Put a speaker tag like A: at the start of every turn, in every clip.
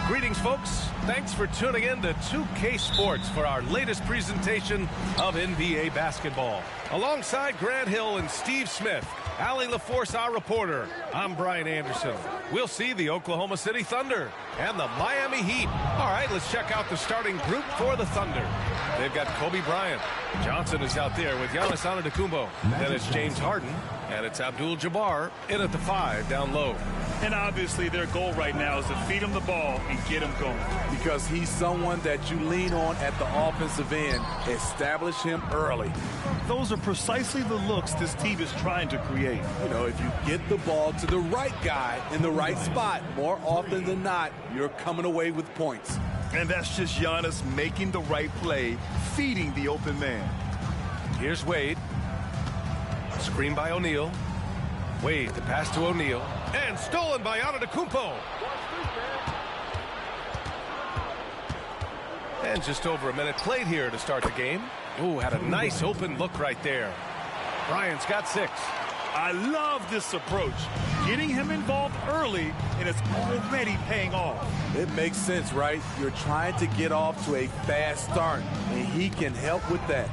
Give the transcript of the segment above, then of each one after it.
A: Greetings, folks. Thanks for tuning in to 2K Sports for our latest presentation of NBA basketball. Alongside Grant Hill and Steve Smith, Allie LaForce, our reporter, I'm Brian Anderson. We'll see the Oklahoma City Thunder and the Miami Heat. All right, let's check out the starting group for the Thunder. They've got Kobe Bryant. Johnson is out there with Giannis Antetokounmpo. Then it's James Harden, and it's Abdul-Jabbar in at the 5 down low.
B: And obviously their goal right now is to feed him the ball and get him going.
C: Because he's someone that you lean on at the offensive end. Establish him early.
B: Those are precisely the looks this team is trying to create.
C: You know, if you get the ball to the right guy in the right spot, more often than not, you're coming away with points.
B: And that's just Giannis making the right play, feeding the open man.
A: Here's Wade. Screen by O'Neal. Wade, the pass to O'Neal. And stolen by Antetokounmpo. And just over a minute played here to start the game. Ooh, had a nice open look right there. Bryant's got 6.
B: I love this approach. Getting him involved early, and it's already paying off.
C: It makes sense, right? You're trying to get off to a fast start, and he can help with that.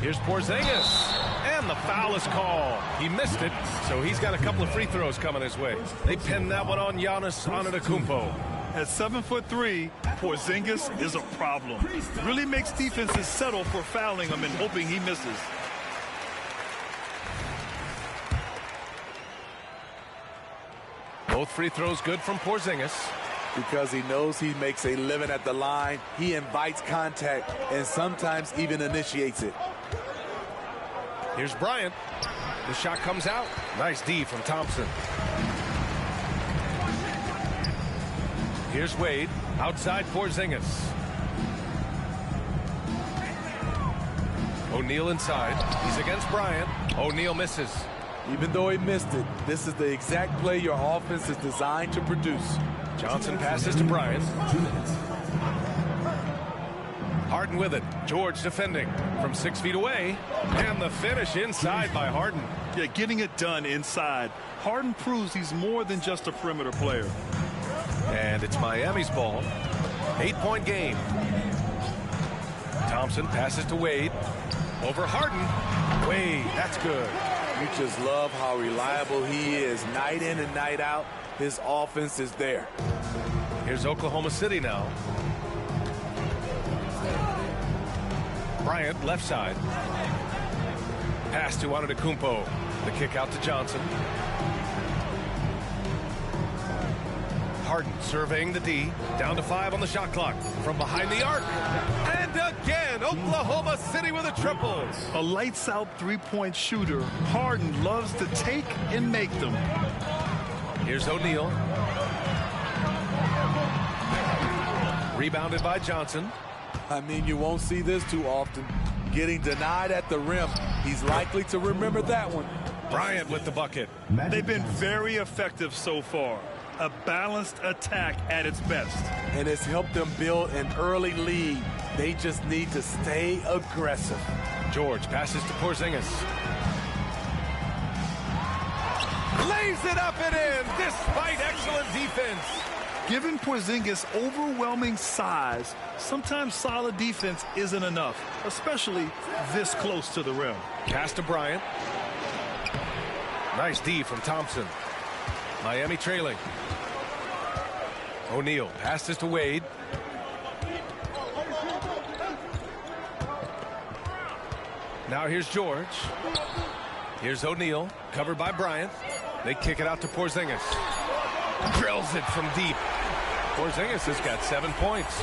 A: Here's Porzingis. And the foul is called. He missed it, so he's got a couple of free throws coming his way. They pinned that one on Giannis Antetokounmpo.
B: At 7'3", Porzingis is a problem. Really makes defenses settle for fouling him and hoping he misses.
A: Both free throws good from Porzingis.
C: Because he knows he makes a living at the line, he invites contact and sometimes even initiates it.
A: Here's Bryant. The shot comes out. Nice D from Thompson. Here's Wade. Outside Porzingis. O'Neal inside. He's against Bryant. O'Neal misses.
C: Even though he missed it, this is the exact play your offense is designed to produce.
A: Johnson passes to Bryant.
D: 2 minutes.
A: Harden with it. George defending from 6 feet away. And the finish inside by Harden.
B: Yeah, getting it done inside. Harden proves he's more than just a perimeter player.
A: And it's Miami's ball. 8-point game. Thompson passes to Wade. Over Harden. Wade, that's good.
C: You just love how reliable he is. Night in and night out, his offense is there.
A: Here's Oklahoma City now. Bryant, left side. Pass to Antetokounmpo. The kick out to Johnson. Harden surveying the D. Down to 5 on the shot clock. From behind the arc. And again, Oklahoma City with a triple.
B: A lights-out three-point shooter. Harden loves to take and make them.
A: Here's O'Neal. Rebounded by Johnson.
C: I mean, you won't see this too often. Getting denied at the rim. He's likely to remember that one.
A: Bryant with the bucket.
B: They've been very effective so far. A balanced attack at its best.
C: And it's helped them build an early lead. They just need to stay aggressive.
A: George passes to Porzingis. Lays it up and in despite excellent defense.
B: Given Porzingis' overwhelming size, sometimes solid defense isn't enough, especially this close to the rim.
A: Pass to Bryant. Nice D from Thompson. Miami trailing. O'Neal passes to Wade. Now here's George. Here's O'Neal, covered by Bryant. They kick it out to Porzingis. Drills it from deep. Porzingis has got 7 points.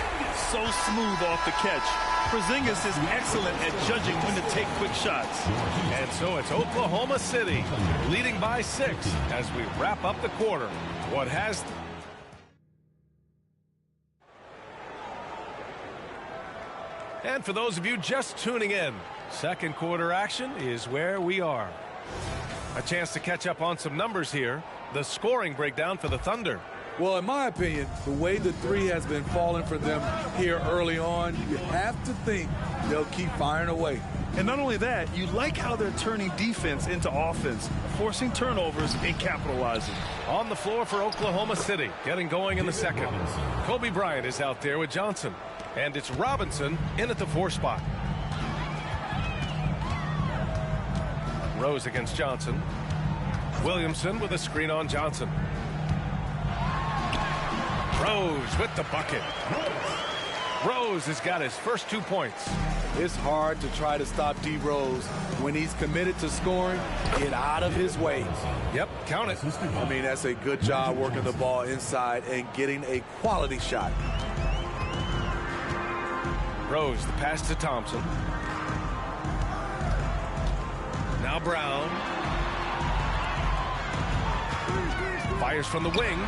B: So smooth off the catch. Porzingis is excellent at judging when to take quick shots.
A: And so it's Oklahoma City leading by 6 as we wrap up the quarter. What has... And for those of you just tuning in, second quarter action is where we are. A chance to catch up on some numbers here. The scoring breakdown for the Thunder.
C: Well, in my opinion, the way the three has been falling for them here early on, you have to think they'll keep firing away.
B: And not only that, you like how they're turning defense into offense, forcing turnovers and capitalizing.
A: On the floor for Oklahoma City, getting going in the second. Kobe Bryant is out there with Johnson. And it's Robinson in at the 4 spot. Rose against Johnson. Williamson with a screen on Johnson. Rose with the bucket. Rose has got his first 2 points.
C: It's hard to try to stop D. Rose. When he's committed to scoring, get out of his way.
A: Yep, count it.
C: I mean, that's a good job working the ball inside and getting a quality shot.
A: Rose, the pass to Thompson. Now Brown. Fires from the wing.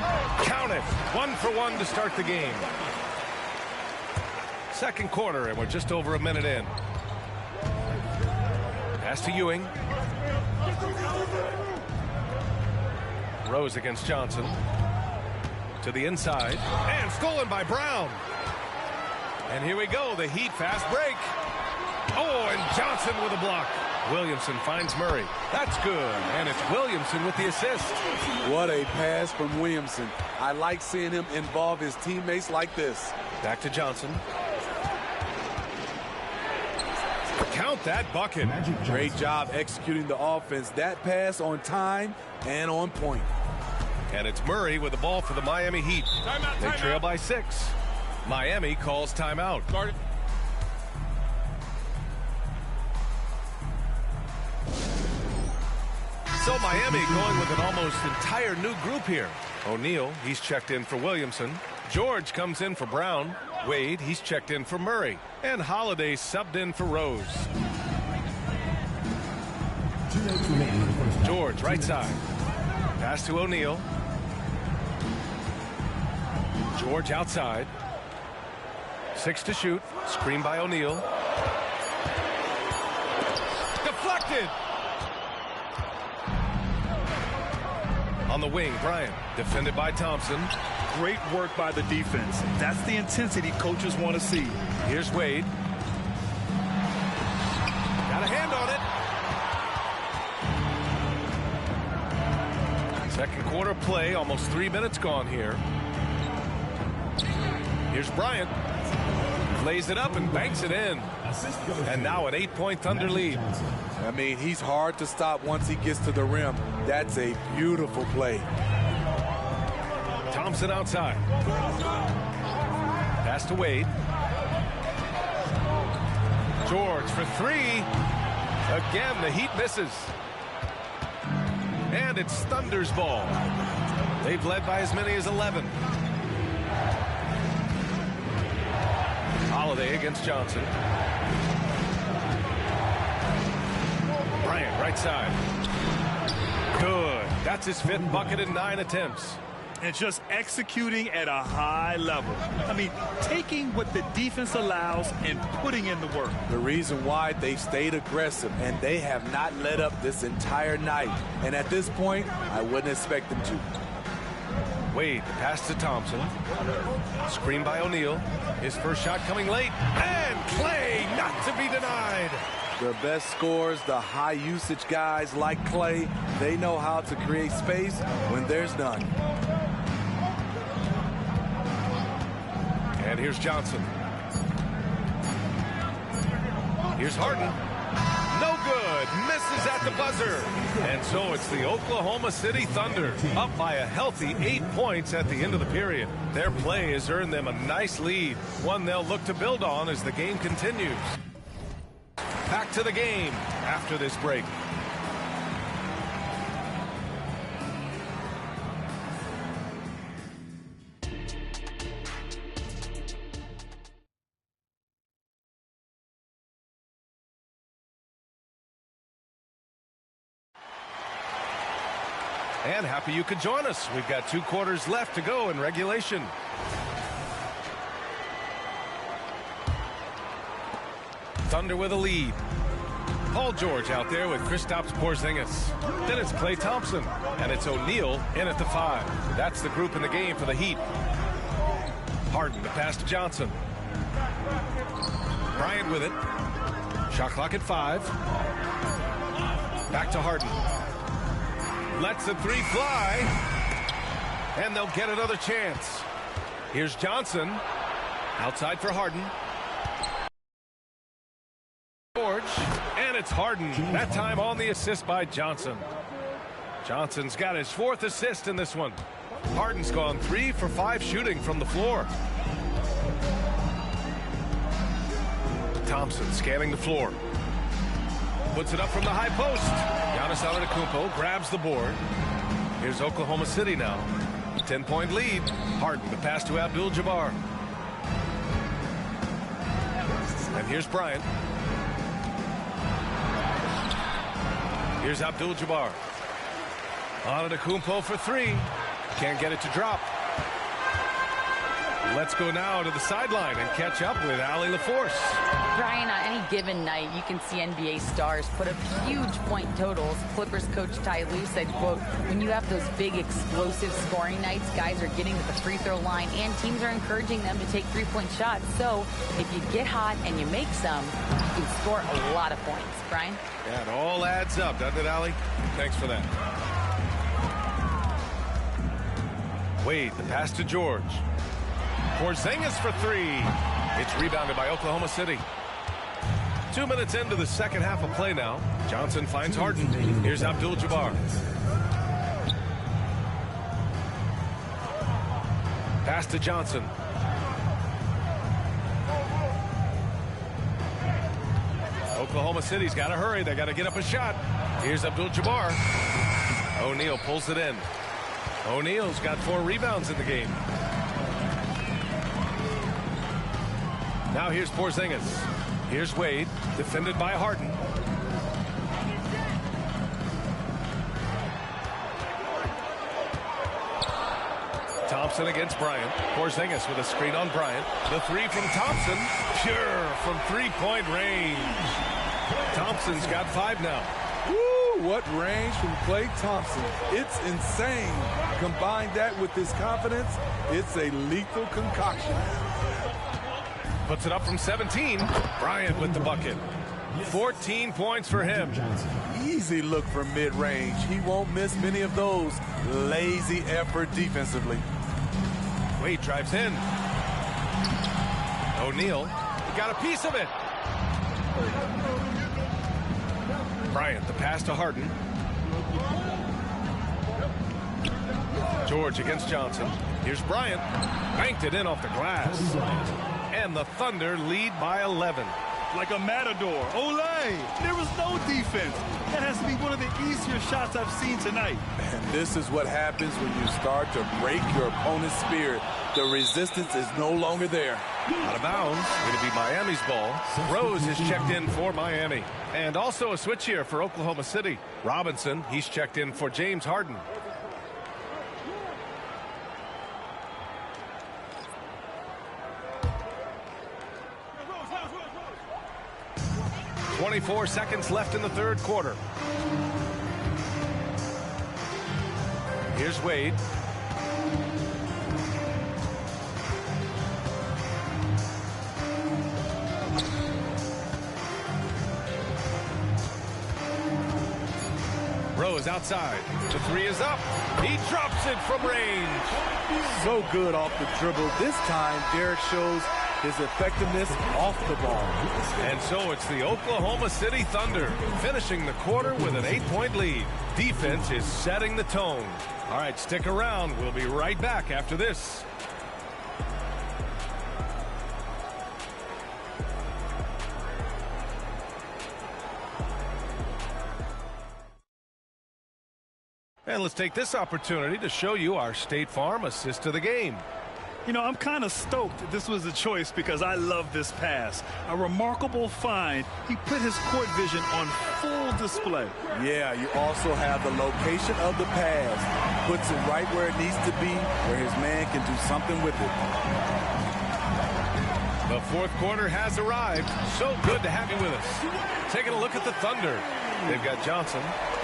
A: Count it. 1 for 1 to start the game. Second quarter, and we're just over a minute in. Pass to Ewing. Rose against Johnson. To the inside. And stolen by Brown. And here we go, the Heat fast break. Oh, and Johnson with a block. Williamson finds Murray. That's good. And it's Williamson with the assist.
C: What a pass from Williamson. I like seeing him involve his teammates like this.
A: Back to Johnson. Count that bucket.
C: Great job executing the offense. That pass on time and on point.
A: And it's Murray with the ball for the Miami Heat. They trail by 6. Miami calls timeout. So Miami going with an almost entire new group here. O'Neal, he's checked in for Williamson. George comes in for Brown. Wade, he's checked in for Murray. And Holiday subbed in for Rose. George, right side. Pass to O'Neal. George outside. 6 to shoot. Screen by O'Neal. Deflected. On the wing, Bryant. Defended by Thompson.
B: Great work by the defense. That's the intensity coaches want to see.
A: Here's Wade. Got a hand on it. Second quarter play. Almost 3 minutes gone here. Here's Bryant. Lays it up and banks it in. And now an 8-point Thunder lead.
C: I mean, he's hard to stop once he gets to the rim. That's a beautiful play.
A: Thompson outside. Pass to Wade. George for three. Again, the Heat misses. And it's Thunder's ball. They've led by as many as 11. Holiday against Johnson. Bryant, right side. Good. That's his 5th bucket in 9 attempts.
B: And just executing at a high level. I mean, taking what the defense allows and putting in the work.
C: The reason why they stayed aggressive, and they have not let up this entire night. And at this point, I wouldn't expect them to.
A: Wade, pass to Thompson. Screen by O'Neal. His first shot coming late. And Clay, not to be denied.
C: The best scorers, the high usage guys like Clay, they know how to create space when there's none.
A: And here's Johnson. Here's Harden. No good. Misses at the buzzer. And so it's the Oklahoma City Thunder up by a healthy 8 points at the end of the period. Their play has earned them a nice lead, one they'll look to build on as the game continues. Back to the game after this break. And happy you could join us. We've got 2 quarters left to go in regulation. Thunder with a lead. Paul George out there with Kristaps Porzingis. Then it's Klay Thompson. And it's O'Neal in at the 5. That's the group in the game for the Heat. Harden to pass to Johnson. Bryant with it. Shot clock at 5. Back to Harden. Lets the 3 fly. And they'll get another chance. Here's Johnson. Outside for Harden. George. And it's Harden. That time on the assist by Johnson. Johnson's got his 4th assist in this one. Harden's gone 3 for 5 shooting from the floor. Thompson scanning the floor. Puts it up from the high post. Giannis Antetokounmpo grabs the board. Here's Oklahoma City now. 10-point lead. Harden to pass to Abdul-Jabbar. And here's Bryant. Here's Abdul-Jabbar. Antetokounmpo for 3. Can't get it to drop. Let's go now to the sideline and catch up with Allie LaForce.
D: Brian, on any given night, you can see NBA stars put up huge point totals. Clippers coach Ty Lue said, quote, when you have those big explosive scoring nights, guys are getting to the free throw line and teams are encouraging them to take 3-point shots. So if you get hot and you make some, you can score a lot of points. Brian?
A: Yeah, it all adds up, doesn't it, Allie? Thanks for that. Wade, the pass to George. Porzingis for 3. It's rebounded by Oklahoma City. 2 minutes into the second half of play now. Johnson finds Harden. Here's Abdul-Jabbar. Pass to Johnson. Oklahoma City's got to hurry. They got to get up a shot. Here's Abdul-Jabbar. O'Neal pulls it in. O'Neal's got 4 rebounds in the game. Now here's Porzingis. Here's Wade, defended by Harden. Thompson against Bryant. Porzingis with a screen on Bryant. The 3 from Thompson. Pure from 3-point range. Thompson's got 5 now.
C: Woo, what range from Klay Thompson. It's insane. Combine that with his confidence, it's a lethal concoction.
A: Puts it up from 17. Bryant with the bucket. 14 points for him.
C: Easy look from mid-range. He won't miss many of those. Lazy effort defensively.
A: Wade drives in. O'Neal got a piece of it. Bryant, the pass to Harden. George against Johnson. Here's Bryant. Banked it in off the glass. And the Thunder lead by 11.
B: Like a matador. Olay! There was no defense. That has to be one of the easier shots I've seen tonight.
C: And this is what happens when you start to break your opponent's spirit. The resistance is no longer there.
A: Out of bounds. Going to be Miami's ball. Rose is checked in for Miami. And also a switch here for Oklahoma City. Robinson, he's checked in for James Harden. 24 seconds left in the third quarter. Here's Wade. Rose outside. The three is up. He drops it from range.
C: So good off the dribble. This time, Derek shows his effectiveness off the ball.
A: And so it's the Oklahoma City Thunder finishing the quarter with an 8-point lead. Defense is setting the tone. All right, stick around. We'll be right back after this. And let's take this opportunity to show you our State Farm assist to the game.
B: You know, I'm kind of stoked this was a choice because I love this pass. A remarkable find. He put his court vision on full display.
C: Yeah, you also have the location of the pass. Puts it right where it needs to be, where his man can do something with it.
A: The fourth quarter has arrived. So good to have you with us. Taking a look at the Thunder. They've got Johnson.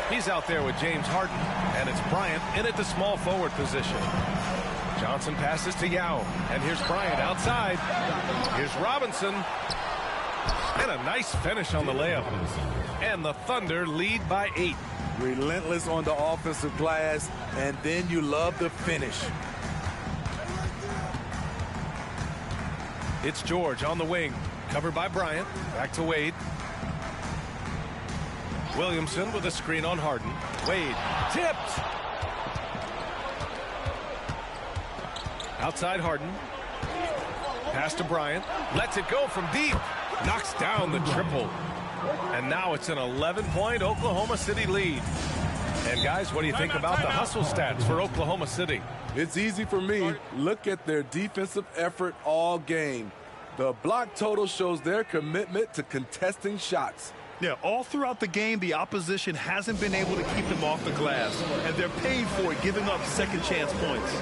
A: He's out there with James Harden. And it's Bryant in at the small forward position. Johnson passes to Yao. And here's Bryant outside. Here's Robinson. And a nice finish on the layup. And the Thunder lead by 8.
C: Relentless on the offensive glass. And then you love the finish.
A: It's George on the wing. Covered by Bryant. Back to Wade. Williamson with a screen on Harden. Wade tipped. Outside Harden. Pass to Bryant. Lets it go from deep. Knocks down the triple. And now it's an 11-point Oklahoma City lead. And guys, what do you think about the hustle stats for Oklahoma City?
C: It's easy for me. Look at their defensive effort all game. The block total shows their commitment to contesting shots.
B: Yeah, all throughout the game, the opposition hasn't been able to keep them off the glass. And they're paid for it, giving up second chance points.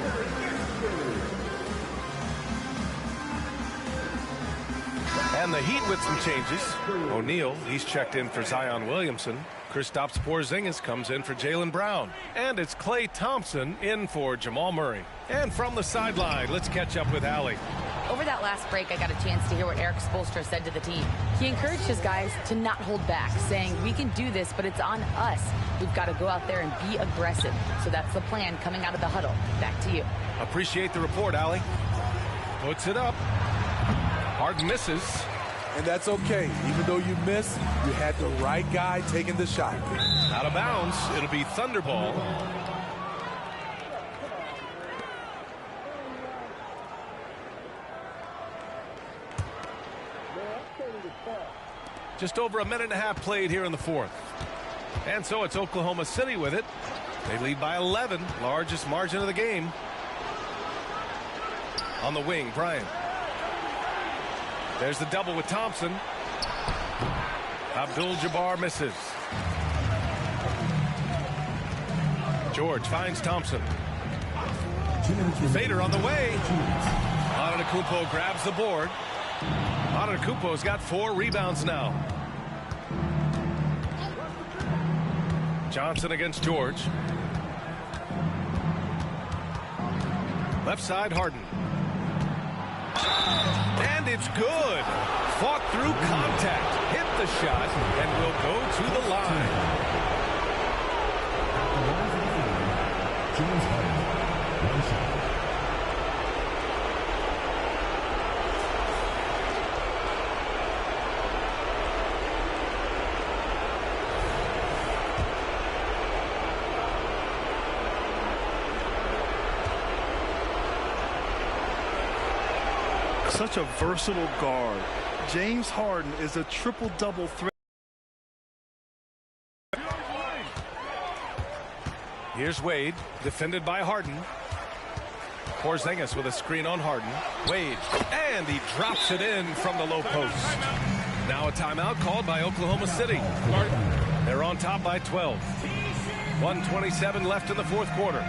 A: And the Heat with some changes. O'Neal, he's checked in for Zion Williamson. Kristaps Porzingis comes in for Jaylen Brown. And it's Klay Thompson in for Jamal Murray. And from the sideline, let's catch up with Allie.
D: Over that last break, I got a chance to hear what Eric Spoelstra said to the team. He encouraged his guys to not hold back, saying, we can do this, but it's on us. We've got to go out there and be aggressive. So that's the plan coming out of the huddle. Back to you.
A: Appreciate the report, Allie. Puts it up. Harden misses.
C: And that's okay. Even though you miss, you had the right guy taking the shot.
A: Out of bounds. It'll be Thunderball. Just over a minute and a half played here in the fourth. And so it's Oklahoma City with it. They lead by 11, largest margin of the game. On the wing, Bryant. There's the double with Thompson. Abdul-Jabbar misses. George finds Thompson. Fader on the way. Antetokounmpo grabs the board. Antetokounmpo's got 4 rebounds now. Johnson against George. Left side, Harden. And it's good. Fought through contact. Hit the shot and will go to the line.
E: James Harden, 1 shot.
B: such a versatile guard. James Harden is a triple-double threat.
A: Here's Wade, defended by Harden. Porzingis with a screen on Harden. Wade, and he drops it in from the low post. Now a timeout called by Oklahoma City. They're on top by 12. 1:27 left in the fourth quarter.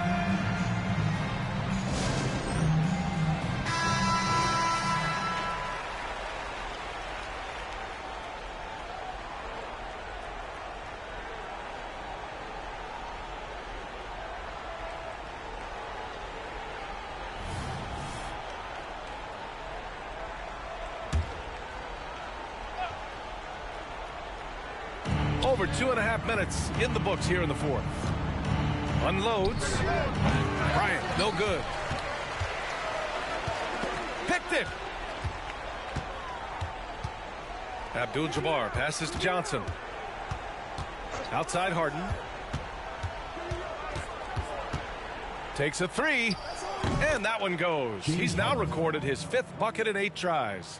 A: Over 2.5 minutes in the books here in the fourth. Unloads. Bryant, no good. Picked it. Abdul-Jabbar passes to Johnson. Outside Harden. Takes a three. And that one goes. He's now recorded his 5th bucket in 8 tries.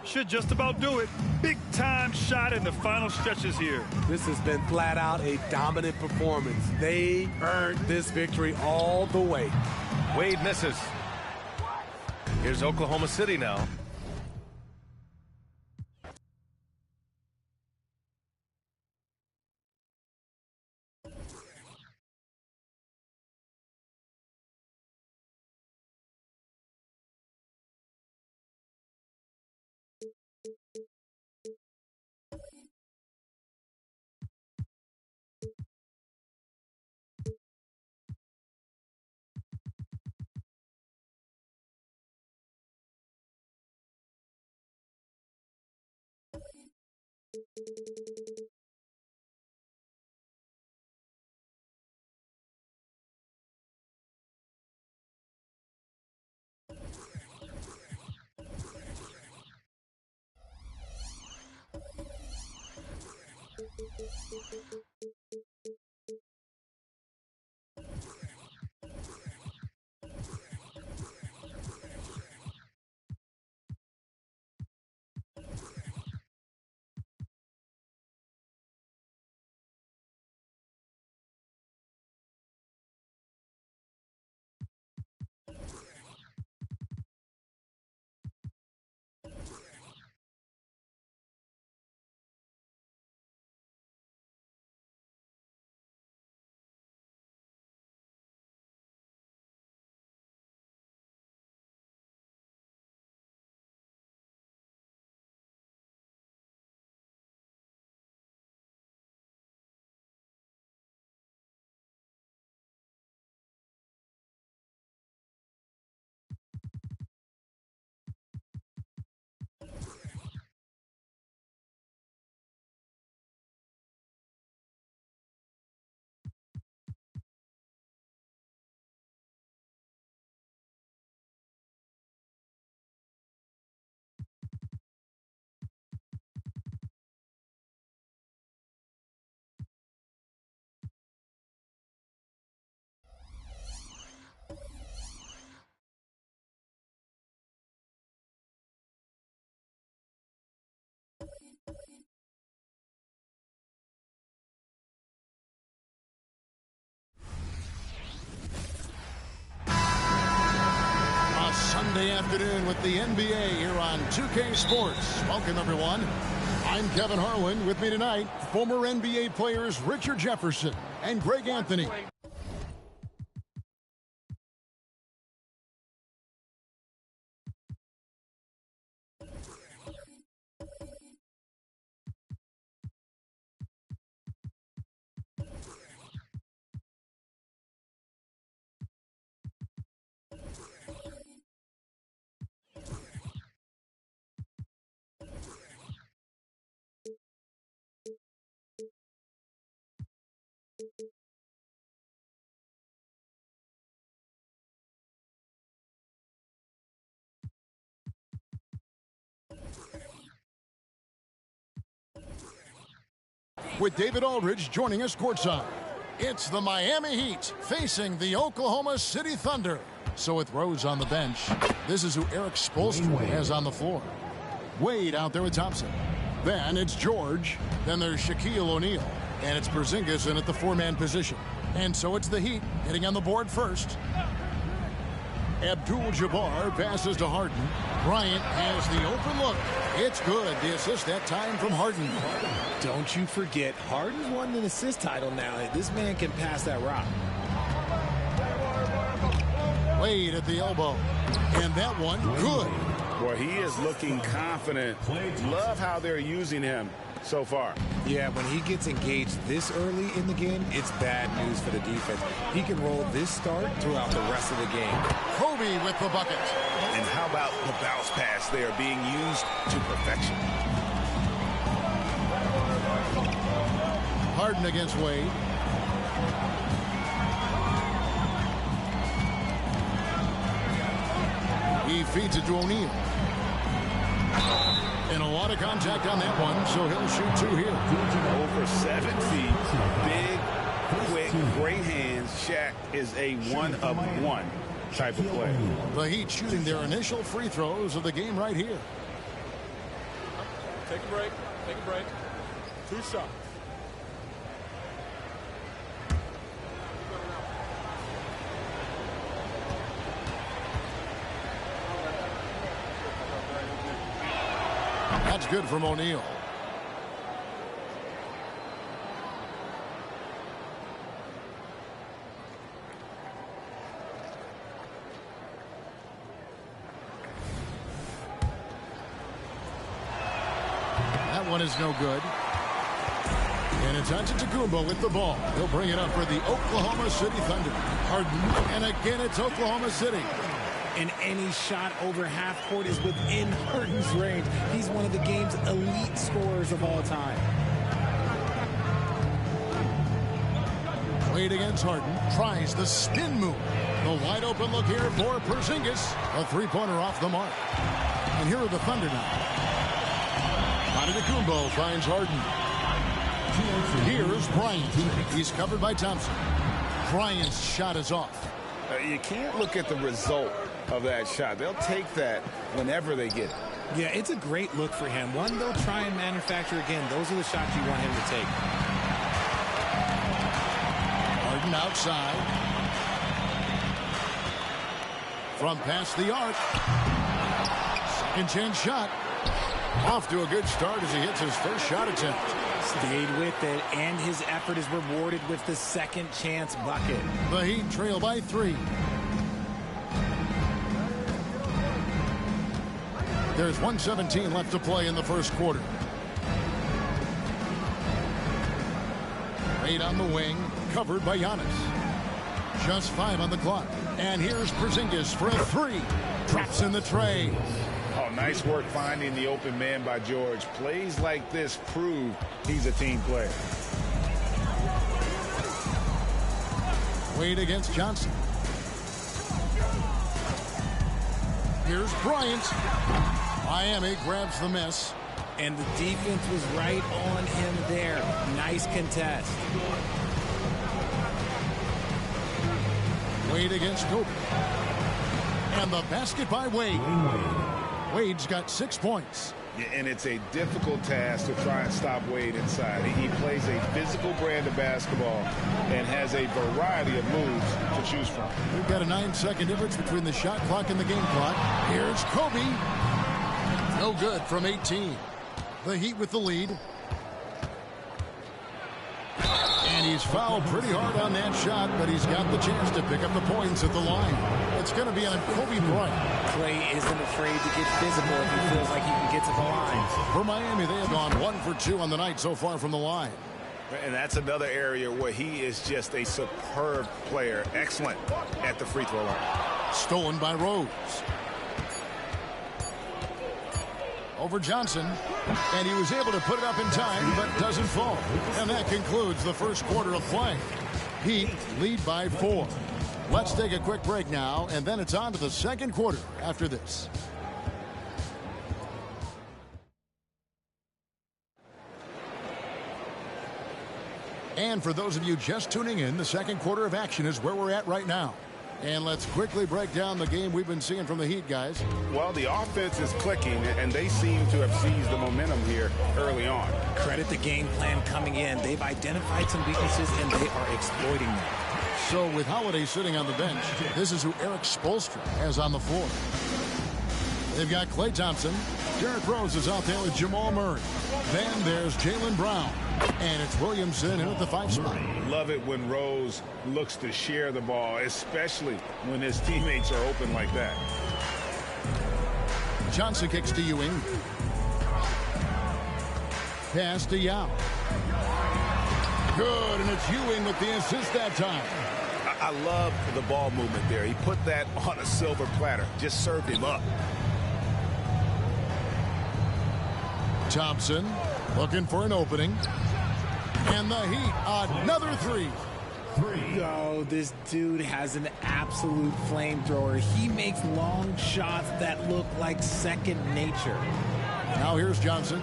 B: Should just about do it. Big time shot in the final stretches here.
C: This has been flat out a dominant performance. They earned this victory all the way.
A: Wade misses. Here's Oklahoma City now.
F: Sunday afternoon with the NBA here on 2K Sports. Welcome, everyone. I'm Kevin Harlan. With me tonight, former NBA players Richard Jefferson and Greg Anthony. With David Aldridge joining us courtside. It's the Miami Heat facing the Oklahoma City Thunder. So with Rose on the bench, this is who Eric Spoelstra has on the floor. Wade out there with Thompson. Then it's George. Then there's Shaquille O'Neal. And it's Porzingis in at the 4-man position. And so it's the Heat getting on the board first. Abdul-Jabbar passes to Harden. Bryant has the open look. It's good. The assist that time from Harden.
G: Don't you forget, Harden's won an assist title now. This man can pass that rock.
F: Wade at the elbow. And that one, good.
H: Boy, he is looking confident. Love how they're using him so far.
G: Yeah, when he gets engaged this early in the game, it's bad news for the defense. He can roll this start throughout the rest of the game.
F: Kobe with the bucket.
H: And how about the bounce pass there being used to perfection?
F: Harden against Wade. He feeds it to O'Neal. And a lot of contact on that one, so he'll shoot 2 here.
H: Over 7 feet, big, quick, great hands. Shaq is a one-of-one type of player.
F: The Heat shooting their initial free throws of the game right here.
C: Take a break. Take a break. 2 shots.
F: That's good from O'Neal. That one is no good. And it's Antetokounmpo with the ball. He'll bring it up for the Oklahoma City Thunder. Harden, and again it's Oklahoma City.
G: And any shot over half court is within Harden's range. He's one of the game's elite scorers of all time.
F: Wade against Harden. Tries the spin move. The wide open look here for Porzingis. A 3-pointer off the mark. And here are the Thunder now. Antetokounmpo finds Harden. Here's Bryant. He's covered by Thompson. Bryant's shot is off.
H: You can't look at the result of that shot. They'll take that whenever they get it.
G: Yeah, it's a great look for him. One they'll try and manufacture again. Those are the shots you want him to take.
F: Harden outside. From past the arc. Second chance shot. Off to a good start as he hits his first shot attempt.
G: Stayed with it, and his effort is rewarded with the second chance bucket.
F: The Heat trail by 3. There's 1:17 left to play in the first quarter. Wade on the wing, covered by Giannis. Just 5 on the clock. And here's Porzingis for a 3. Traps in the tray.
H: Oh, nice work finding the open man by George. Plays like this prove he's a team player.
F: Wade against Johnson. Here's Bryant. Miami grabs the miss.
G: And the defense was right on him there. Nice contest.
F: Wade against Kobe. And the basket by Wade. Wade's got 6 points.
H: Yeah, and it's a difficult task to try and stop Wade inside. He plays a physical brand of basketball and has a variety of moves to choose from.
F: We've got a 9-second difference between the shot clock and the game clock. Here's Kobe. No good from 18. The Heat with the lead. And he's fouled pretty hard on that shot, but he's got the chance to pick up the points at the line. It's going to be on Kobe Bryant.
G: Klay isn't afraid to get physical if he feels like he can get to the line.
F: For Miami, they have gone 1 for 2 on the night so far from the line.
H: And that's another area where he is just a superb player. Excellent at the free throw line.
F: Stolen by Rose. Over Johnson, and he was able to put it up in time, but doesn't fall. And that concludes the first quarter of play. Heat lead by 4. Let's take a quick break now, and then it's on to the second quarter after this. And for those of you just tuning in, the second quarter of action is where we're at right now. And let's quickly break down the game we've been seeing from the Heat, guys.
H: Well, the offense is clicking, and they seem to have seized the momentum here early on.
G: Credit the game plan coming in. They've identified some weaknesses, and they are exploiting them.
F: So with Holiday sitting on the bench, this is who Eric Spoelstra has on the floor. They've got Klay Thompson. Derrick Rose is out there with Jamal Murray. Then there's Jaylen Brown. And it's Williamson in at the 5 spot.
H: Love it when Rose looks to share the ball, especially when his teammates are open like that.
F: Johnson kicks to Ewing. Pass to Yao. Good, and it's Ewing with the assist that time.
H: I love the ball movement there. He put that on a silver platter. Just served him up.
F: Thompson looking for an opening. And the Heat, another 3.
G: Oh, this dude has an absolute flamethrower. He makes long shots that look like second nature.
F: Now here's Johnson.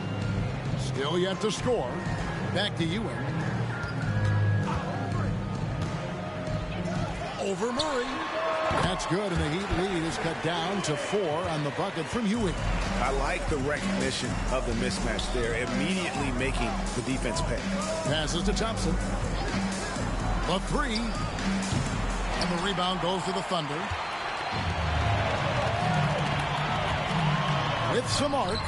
F: Still yet to score. Back to Ewing. Over Murray. That's good, and the Heat lead is cut down to 4 on the bucket from Ewing.
H: I like the recognition of the mismatch there, immediately making the defense pay.
F: Passes to Thompson. The 3. And the rebound goes to the Thunder. With some arc.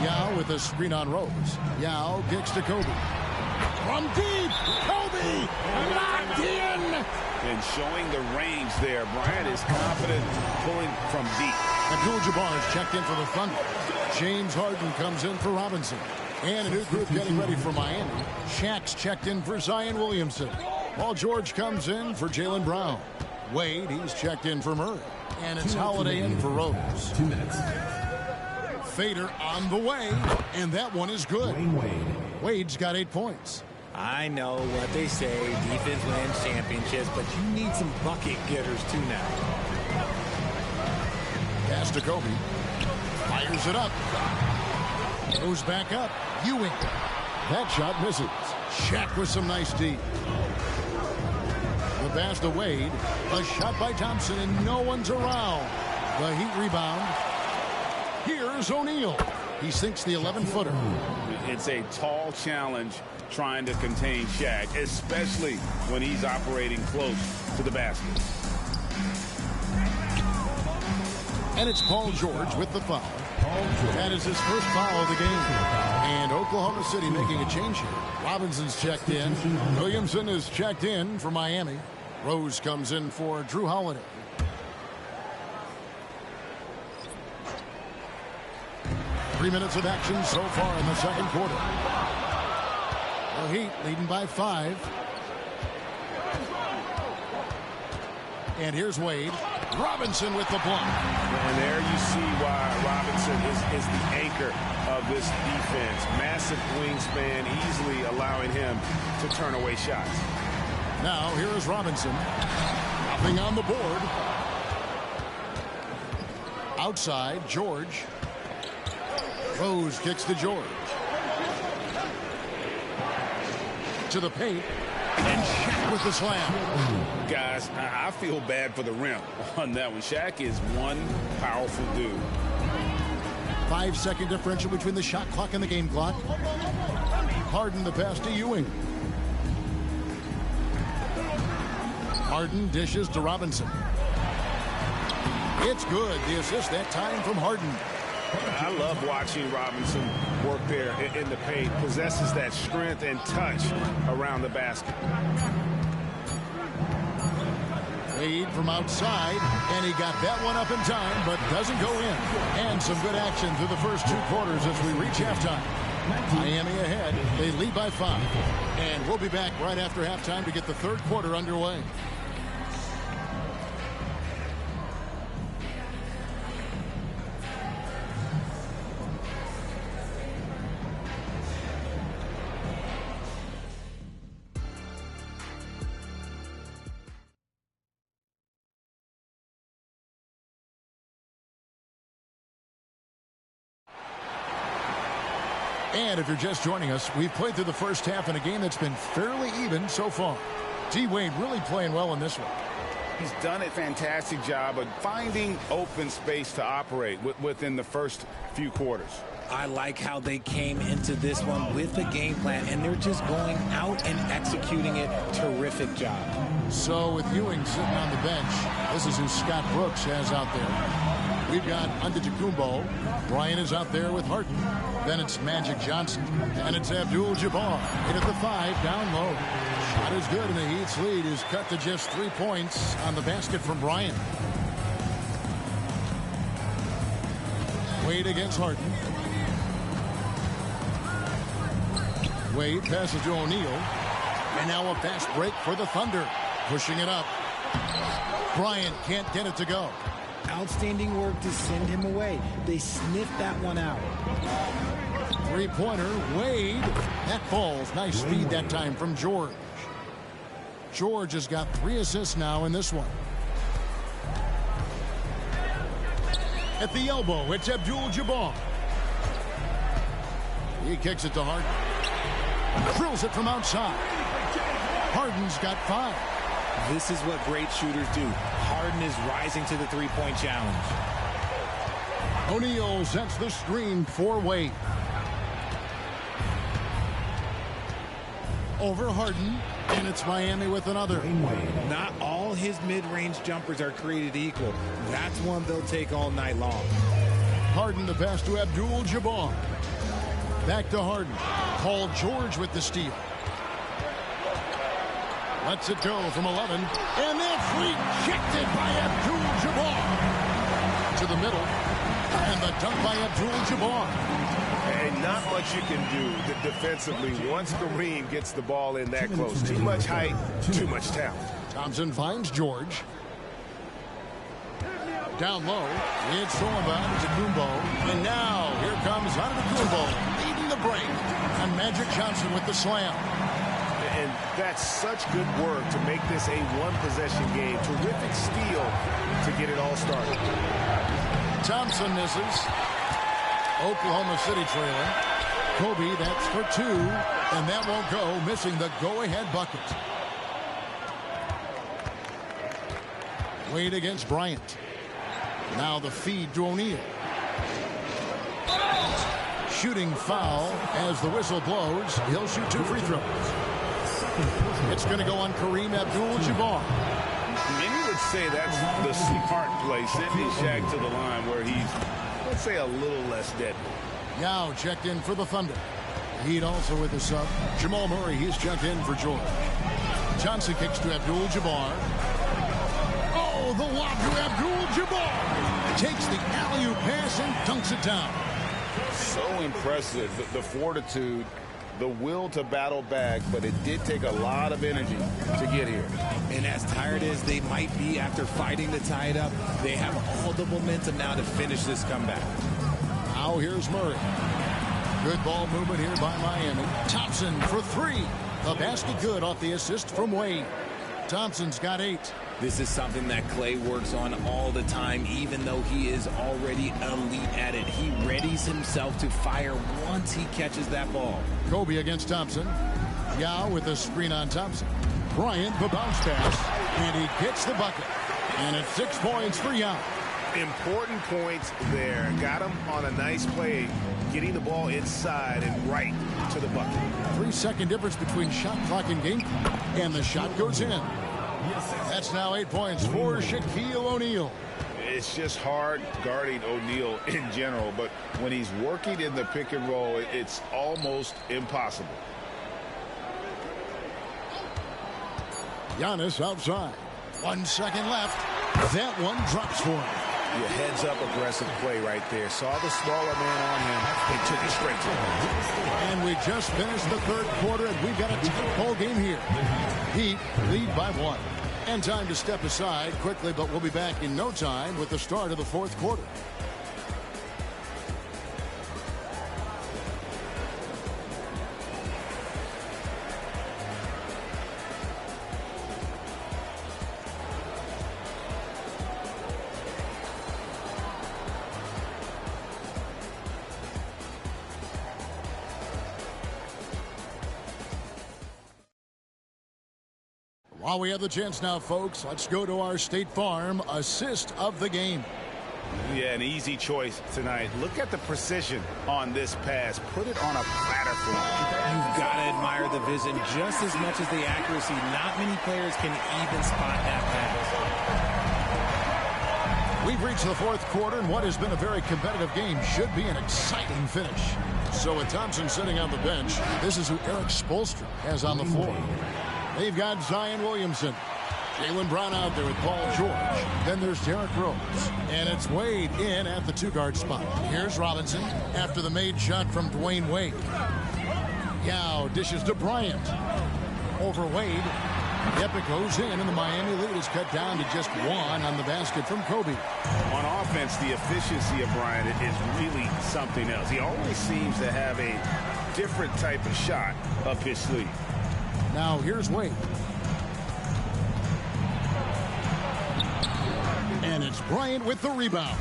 F: Yao with a screen on Rose. Yao kicks to Kobe. From deep, Kobe locked in.
H: And showing the range there. Bryant is confident pulling from deep.
F: Abdul-Jabbar is checked in for the Thunder. James Harden comes in for Robinson. And a new group getting ready for Miami. Shaq's checked in for Zion Williamson. Paul George comes in for Jaylen Brown. Wade, he's checked in for Murray. And it's Holiday in for Rose.
E: 2 minutes.
F: Fader on the way. And that one is good. Wade's got 8 points.
G: I know what they say, defense wins championships, but you need some bucket getters too now.
F: Pass to Kobe. Fires it up. Goes back up. Ewing. That shot misses. Shaq with some nice D. The pass to Wade. A shot by Thompson, and no one's around. The Heat rebound. Here's O'Neal. He sinks the 11-footer.
H: It's a tall challenge trying to contain Shaq, especially when he's operating close to the basket.
F: And it's Paul George with the foul. That is his first foul of the game. And Oklahoma City making a change here. Robinson's checked in. Williamson is checked in for Miami. Rose comes in for Drew Holiday. Three minutes of action so far in the second quarter. The Heat leading by 5. And here's Wade. Robinson with the block.
H: And there you see why Robinson is the anchor of this defense. Massive wingspan, easily allowing him to turn away shots.
F: Now here is Robinson. Nothing on the board. Outside, George. Rose kicks to George. To the paint. And Shaq with the slam.
H: Guys, I feel bad for the rim on that one. Shaq is one powerful dude.
F: 5-second differential between the shot clock and the game clock. Harden the pass to Ewing. Harden dishes to Robinson. It's good. The assist that time from Harden.
H: I love watching Robinson work there in the paint. Possesses that strength and touch around the basket.
F: Wade from outside, and he got that one up in time, but doesn't go in. And some good action through the first 2 quarters as we reach halftime. Miami ahead. They lead by 5. And we'll be back right after halftime to get the third quarter underway. And if you're just joining us, we've played through the first half in a game that's been fairly even so far. D-Wade really playing well in this one.
H: He's done a fantastic job of finding open space to operate within the first few quarters.
G: I like how they came into this one with a game plan, and they're just going out and executing it. Terrific job.
F: So with Ewing sitting on the bench, this is who Scott Brooks has out there. We've got Antetokounmpo. Bryant is out there with Harden. Then it's Magic Johnson. And it's Abdul-Jabbar. In at the 5, down low. Shot is good, and the Heat's lead is cut to just 3 points on the basket from Bryant. Wade against Harden. Wade passes to O'Neal. And now a fast break for the Thunder. Pushing it up. Bryant can't get it to go.
G: Outstanding work to send him away. They sniffed that one out.
F: Three-pointer, Wade. That falls. Nice speed that time from George. George has got 3 assists now in this one. At the elbow, it's Abdul-Jabbar. He kicks it to Harden. Drills it from outside. Harden's got 5.
G: This is what great shooters do. Harden is rising to the three-point challenge.
F: O'Neal sets the screen for Wade. Over Harden, and it's Miami with another.
G: Not all his mid-range jumpers are created equal. That's one they'll take all night long.
F: Harden the pass to Abdul-Jabbar. Back to Harden. Paul George with the steal. Lets it go from 11. And that's rejected by Abdul-Jabbar. To the middle. And the dunk by Abdul-Jabbar.
H: And not much you can do defensively once Kareem gets the ball in that close. Too much height, too much talent.
F: Thompson finds George. Down low. It's Sullivan to Kumbo. And now here comes Antetokounmpo leading the break. And Magic Johnson with the slam.
H: And that's such good work to make this a one-possession game. Terrific steal to get it all started.
F: Thompson misses. Oklahoma City trailing. Kobe, that's for 2. And that won't go, missing the go-ahead bucket. Wade against Bryant. Now the feed to O'Neal. Shooting foul as the whistle blows. He'll shoot 2 free throws. It's going to go on Kareem Abdul-Jabbar.
H: Many would say that's the smart play, sending Shaq to the line where he's, let's say, a little less deadly.
F: Yao checked in for the Thunder. Heat also with the sub. Jamal Murray, he's checked in for George. Johnson kicks to Abdul-Jabbar. Oh, the lob to Abdul-Jabbar. Takes the alley-oop pass and dunks it down.
H: So impressive, the fortitude, the will to battle back, but it did take a lot of energy to get here.
G: And as tired as they might be after fighting to tie it up, they have all the momentum now to finish this comeback.
F: Now here's Murray. Good ball movement here by Miami. Thompson for 3. The basket good off the assist from Wade. Thompson's got 8.
G: This is something that Clay works on all the time, even though he is already elite at it. He readies himself to fire once he catches that ball.
F: Kobe against Thompson. Yao with a screen on Thompson. Bryant, the bounce pass. And he gets the bucket. And it's 6 points for Yao.
H: Important points there. Got him on a nice play, getting the ball inside and right to the bucket.
F: 3-second difference between shot clock and game clock. And the shot goes in. That's now 8 points for Shaquille O'Neal.
H: It's just hard guarding O'Neal in general, but when he's working in the pick and roll, it's almost impossible.
F: Giannis outside. 1 second left. That one drops for him.
H: Yeah, heads up aggressive play right there. Saw the smaller man on him and took it straight to him.
F: And we just finished the 3rd quarter, and we've got a tight ball game here. Heat lead by 1. And time to step aside quickly, but we'll be back in no time with the start of the 4th quarter. While we have the chance now, folks, let's go to our State Farm assist of the game.
H: Yeah, an easy choice tonight. Look at the precision on this pass. Put it on a platter for him.
G: You've got to admire the vision just as much as the accuracy. Not many players can even spot that pass.
F: We've reached the fourth quarter, and what has been a very competitive game should be an exciting finish. So with Thompson sitting on the bench, this is who Eric Spoelstra has on the floor. They've got Zion Williamson. Jaylen Brown out there with Paul George. Then there's Derrick Rose. And it's Wade in at the two-guard spot. Here's Robinson after the made shot from Dwayne Wade. Yao dishes to Bryant. Over Wade. Yep, it goes in, and the Miami lead is cut down to just one on the basket from Kobe.
H: On offense, the efficiency of Bryant is really something else. He always seems to have a different type of shot up his sleeve.
F: Now here's Wade. And it's Bryant with the rebound.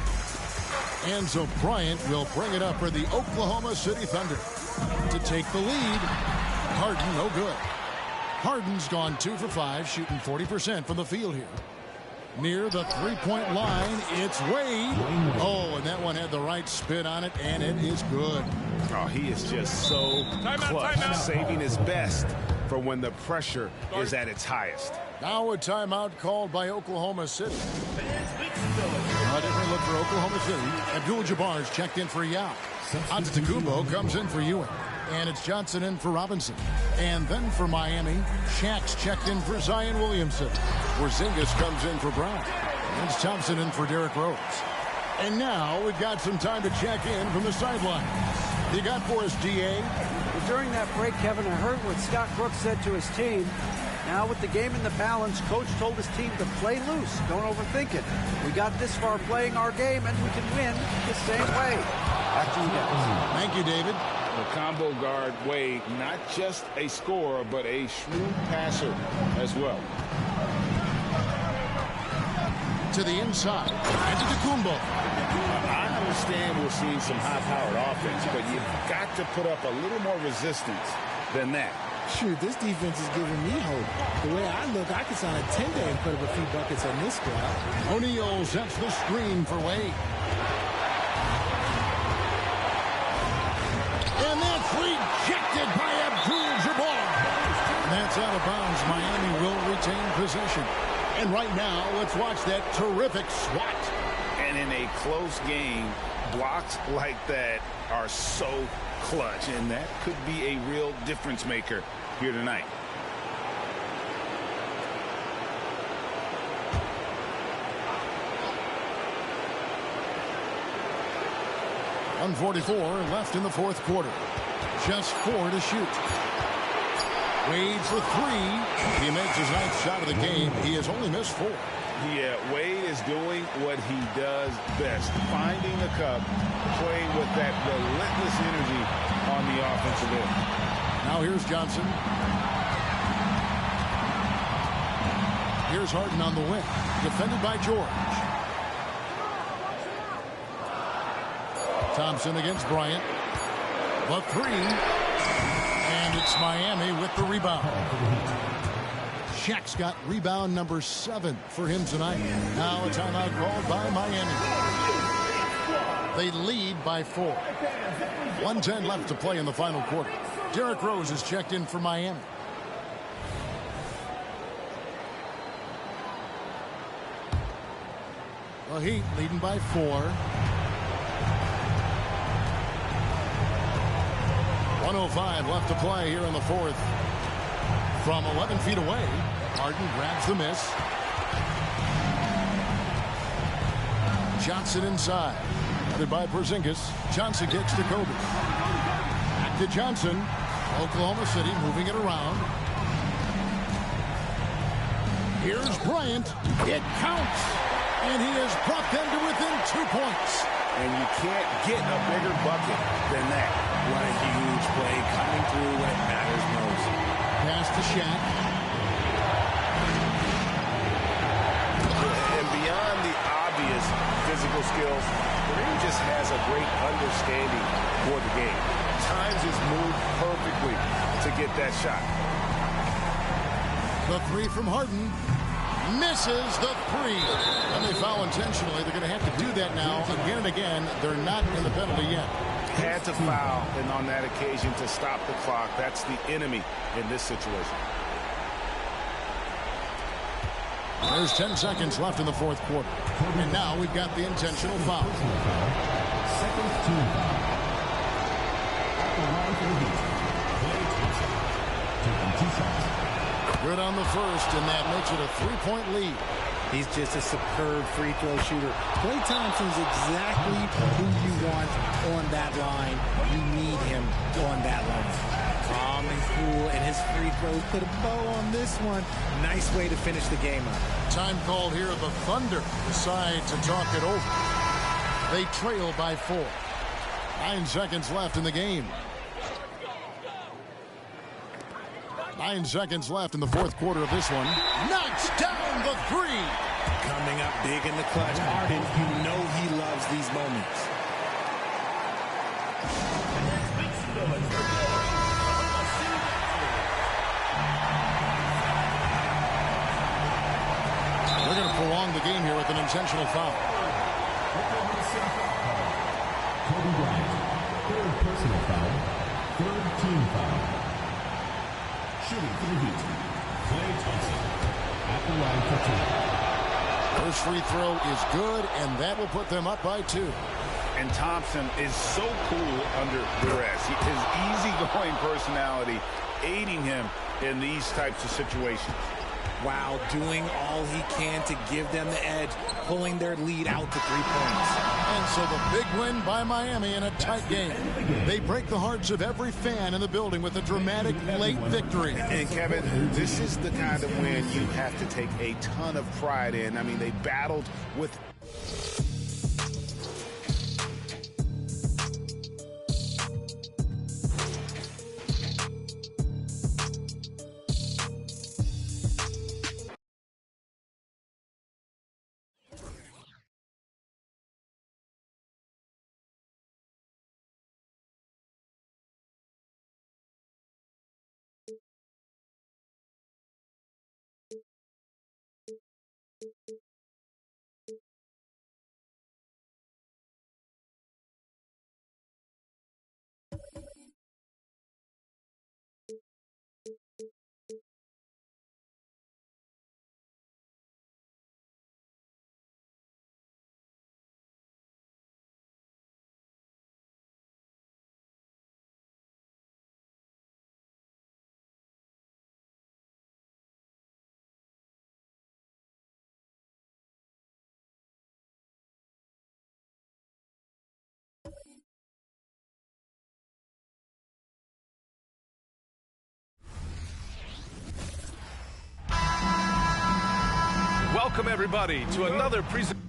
F: And so Bryant will bring it up for the Oklahoma City Thunder to take the lead. Harden, no good. Harden's gone 2 for 5, shooting 40% from the field here. Near the three-point line, it's Wade. Oh, and that one had the right spin on it, and it is good.
H: Oh, he is just so clutch, saving his best for when the pressure is at its highest.
F: Now a timeout called by Oklahoma City. A different look for Oklahoma City. Abdul-Jabbar's checked in for Yao. Antetokounmpo comes in for Ewing. And it's Johnson in for Robinson. And then for Miami, Shaq's checked in for Zion Williamson. Porzingis comes in for Brown. And it's Thompson in for Derrick Rose. And now we've got some time to check in from the sideline. You got for us, DA?
I: Well, during that break, Kevin, I heard what Scott Brooks said to his team. Now with the game in the balance, coach told his team to play loose. Don't overthink it. We got this far playing our game, and we can win the same way. After you guys.
F: Thank you, David.
H: The combo guard Wade, not just a scorer, but a shrewd passer as well.
F: To the inside. Antetokounmpo.
H: I understand we're seeing some high-powered offense, but you've got to put up a little more resistance than that.
J: Shoot, this defense is giving me hope. The way I look, I could sign a 10-day and put up a few buckets on this squad.
F: O'Neal sets the screen for Wade. And that's rejected by Abdul-Jabbar. That's out of bounds. Miami will retain possession. And right now, let's watch that terrific swat.
H: And in a close game, blocks like that are so clutch, and that could be a real difference maker here tonight.
F: .144 left in the fourth quarter. Just 4 to shoot. Wade for 3. He makes his ninth shot of the game. He has only missed 4.
H: Yeah, Wade is doing what he does best, finding the cup, playing with that relentless energy on the offensive end.
F: Now here's Johnson. Here's Harden on the wing, defended by George. Thompson against Bryant. The 3. And it's Miami with the rebound. Shaq's got rebound number 7 for him tonight. Now a timeout called by Miami. They lead by 4. 1:10 left to play in the final quarter. Derrick Rose is checked in for Miami. The Heat leading by 4. 1:05 left to play here in the fourth. From 11 feet away, Harden grabs the miss. Johnson inside. Headed by Porzingis. Johnson kicks to Kobe. Back to Johnson. Oklahoma City moving it around. Here's Bryant. It counts. And he has brought them to within 2 points.
H: And you can't get a bigger bucket than that.
G: What a huge play coming through when it matters most.
F: Pass to Shaq.
H: And beyond the obvious physical skills, Kareem just has a great understanding for the game. Times his move perfectly to get that shot.
F: The three from Harden. Misses the three. And they foul intentionally. They're going to have to do that now again and again. They're not in the penalty yet.
H: Had to foul, and on that occasion to stop the clock. That's the enemy in this situation.
F: There's 10 seconds left in the fourth quarter. And now we've got the intentional foul.
E: Second team foul. At the line for the Heat, Klay Thompson. Taking 2 shots.
F: Good on the first, and that makes it a 3-point lead.
J: He's just a superb free throw shooter. Klay Thompson's exactly who you want on that line. You need him on that line. Calm and cool, and his free throws put a bow on this one. Nice way to finish the game up.
F: Time called here. The Thunder decide to talk it over. They trail by 4. 9 seconds left in the game. 9 seconds left in the fourth quarter of this one. Knocks down the three.
G: Coming up big in the clutch. Harden, you know he loves these moments.
F: They're going to prolong the game here with an intentional foul.
E: Kobe Bryant, third personal foul, third team foul. Shooting for the Heat, Klay Thompson at the line for 2.
F: First free throw is good, and that will put them up by 2.
H: And Thompson is so cool under duress. His easygoing personality aiding him in these types of situations.
G: Wow, doing all he can to give them the edge, pulling their lead out to 3 points.
F: And so the big win by Miami in a tight game. They break the hearts of every fan in the building with a dramatic late victory.
H: And Kevin, this is the kind of win you have to take a ton of pride in. I mean, they battled with...
A: Welcome, everybody, to another presentation.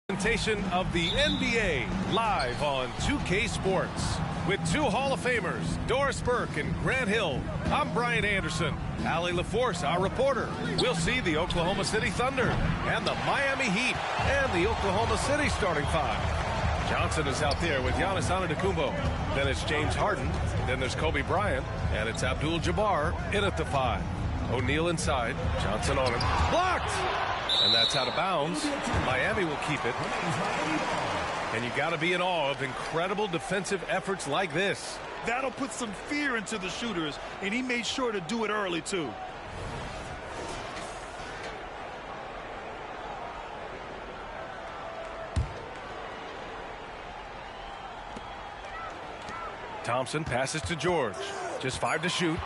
A: Presentation of the NBA live on 2K Sports with 2 Hall of Famers, Doris Burke and Grant Hill. I'm Brian Anderson. Allie LaForce, our reporter. We'll see the Oklahoma City Thunder and the Miami Heat and the Oklahoma City starting 5. Johnson is out there with Giannis Antetokounmpo. Then it's James Harden. Then there's Kobe Bryant. And it's Abdul-Jabbar in at the 5. O'Neal inside. Johnson on him. Blocked! And that's out of bounds. Miami will keep it. And you got to be in awe of incredible defensive efforts like this.
B: That'll put some fear into the shooters, and he made sure to do it early, too.
A: Thompson passes to George. Just 5 to shoot.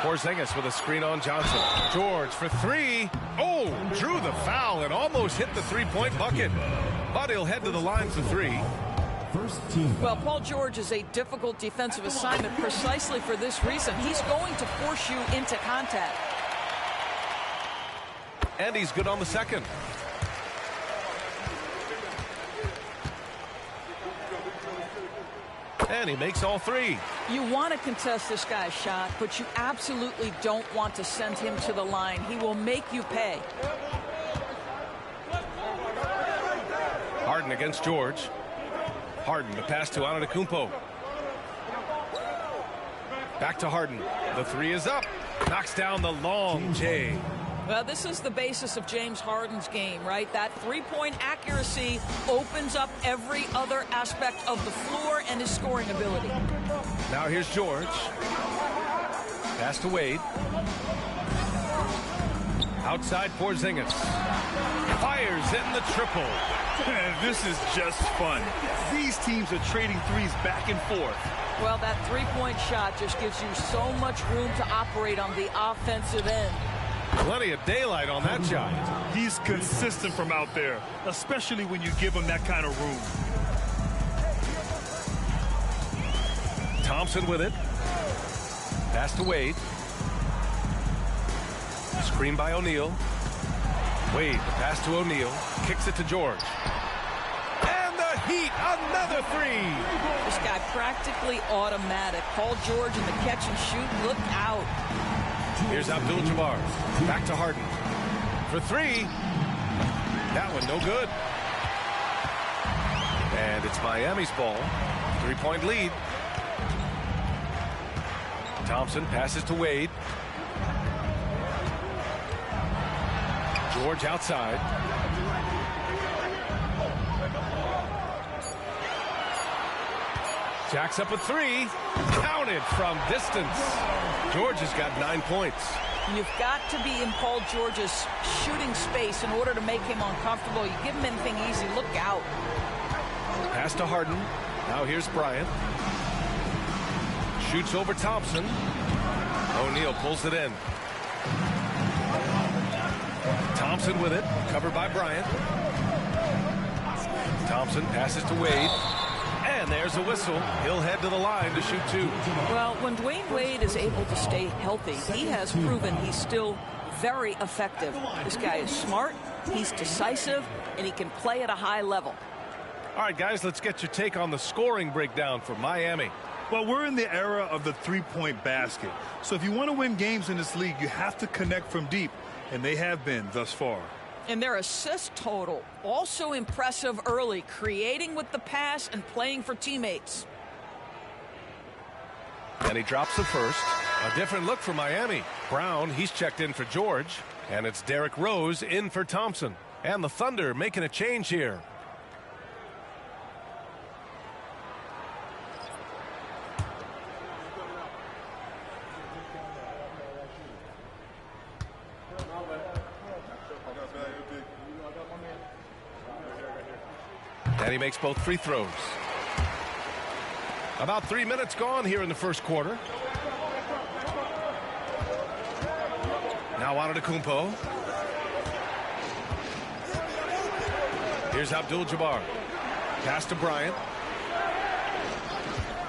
A: Porzingis with a screen on Johnson. George for 3. Oh, drew the foul and almost hit the three-point bucket. But he'll head to the line for 3.
K: Well, Paul George is a difficult defensive assignment precisely for this reason. He's going to force you into contact.
A: And he's good on the second. And he makes all 3.
K: You want to contest this guy's shot, but you absolutely don't want to send him to the line. He will make you pay.
A: Harden against George. Harden, the pass to Antetokounmpo. Back to Harden. The 3 is up. Knocks down the long J.
K: Well, this is the basis of James Harden's game, right? That three-point accuracy opens up every other aspect of the floor and his scoring ability.
A: Now here's George. Pass to Wade. Outside Porzingis. Fires in the triple.
B: This is just fun. These teams are trading threes back and forth.
K: Well, that three-point shot just gives you so much room to operate on the offensive end.
A: Plenty of daylight on that shot.
B: He's consistent from out there, especially when you give him that kind of room.
A: Thompson with it. Pass to Wade. Screen by O'Neal. Wade, the pass to O'Neal. Kicks it to George. And the Heat, another 3.
K: This guy practically automatic. Paul George in the catch and shoot. Look out.
A: Here's Abdul-Jabbar. Back to Harden. For 3. That one no good. And it's Miami's ball. 3-point lead. Thompson passes to Wade. George outside. Jacks up a 3. Counted from distance. George has got 9 points.
K: You've got to be in Paul George's shooting space in order to make him uncomfortable. You give him anything easy, look out.
A: Pass to Harden. Now here's Bryant. Shoots over Thompson. O'Neal pulls it in. Thompson with it. Covered by Bryant. Thompson passes to Wade. And there's a whistle. He'll head to the line to shoot 2.
K: Well, when Dwayne Wade is able to stay healthy, he has proven he's still very effective. This guy is smart, he's decisive, and he can play at a high level.
A: All right, guys, let's get your take on the scoring breakdown for Miami.
B: Well, we're in the era of the three-point basket. So if you want to win games in this league, you have to connect from deep. And they have been thus far.
K: And their assist total, also impressive early, creating with the pass and playing for teammates.
A: And he drops the first. A different look for Miami. Brown, he's checked in for George. And it's Derrick Rose in for Thompson. And the Thunder making a change here. And he makes both free throws. About 3 minutes gone here in the first quarter. Now Antetokounmpo. Here's Abdul-Jabbar. Pass to Bryant.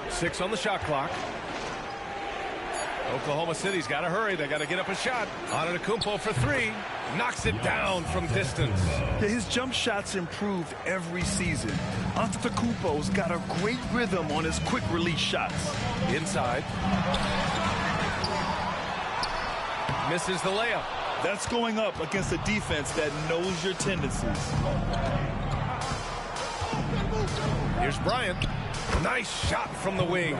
A: 6 on the shot clock. Oklahoma City's got to hurry. They got to get up a shot. Antetokounmpo for 3. Knocks it down from distance.
B: Yeah, his jump shots improved every season. Antetokounmpo's got a great rhythm on his quick release shots.
A: Inside. Misses the layup.
B: That's going up against a defense that knows your tendencies.
A: Here's Bryant. Nice shot from the wing.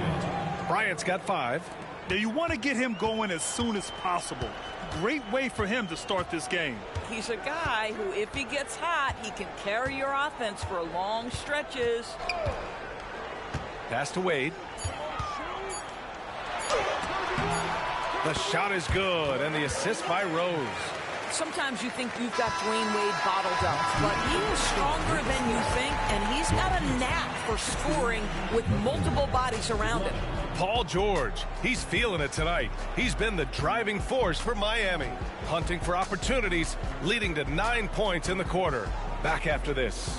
A: Bryant's got 5.
B: Now you want to get him going as soon as possible. Great way for him to start this game.
K: He's a guy who, if he gets hot, he can carry your offense for long stretches.
A: Pass to Wade. The shot is good, and the assist by Rose.
K: Sometimes you think you've got Dwayne Wade bottled up, but he is stronger than you think, and he's got a knack for scoring with multiple bodies around him.
A: Paul George, he's feeling it tonight. He's been the driving force for Miami, hunting for opportunities, leading to 9 points in the quarter. Back after this.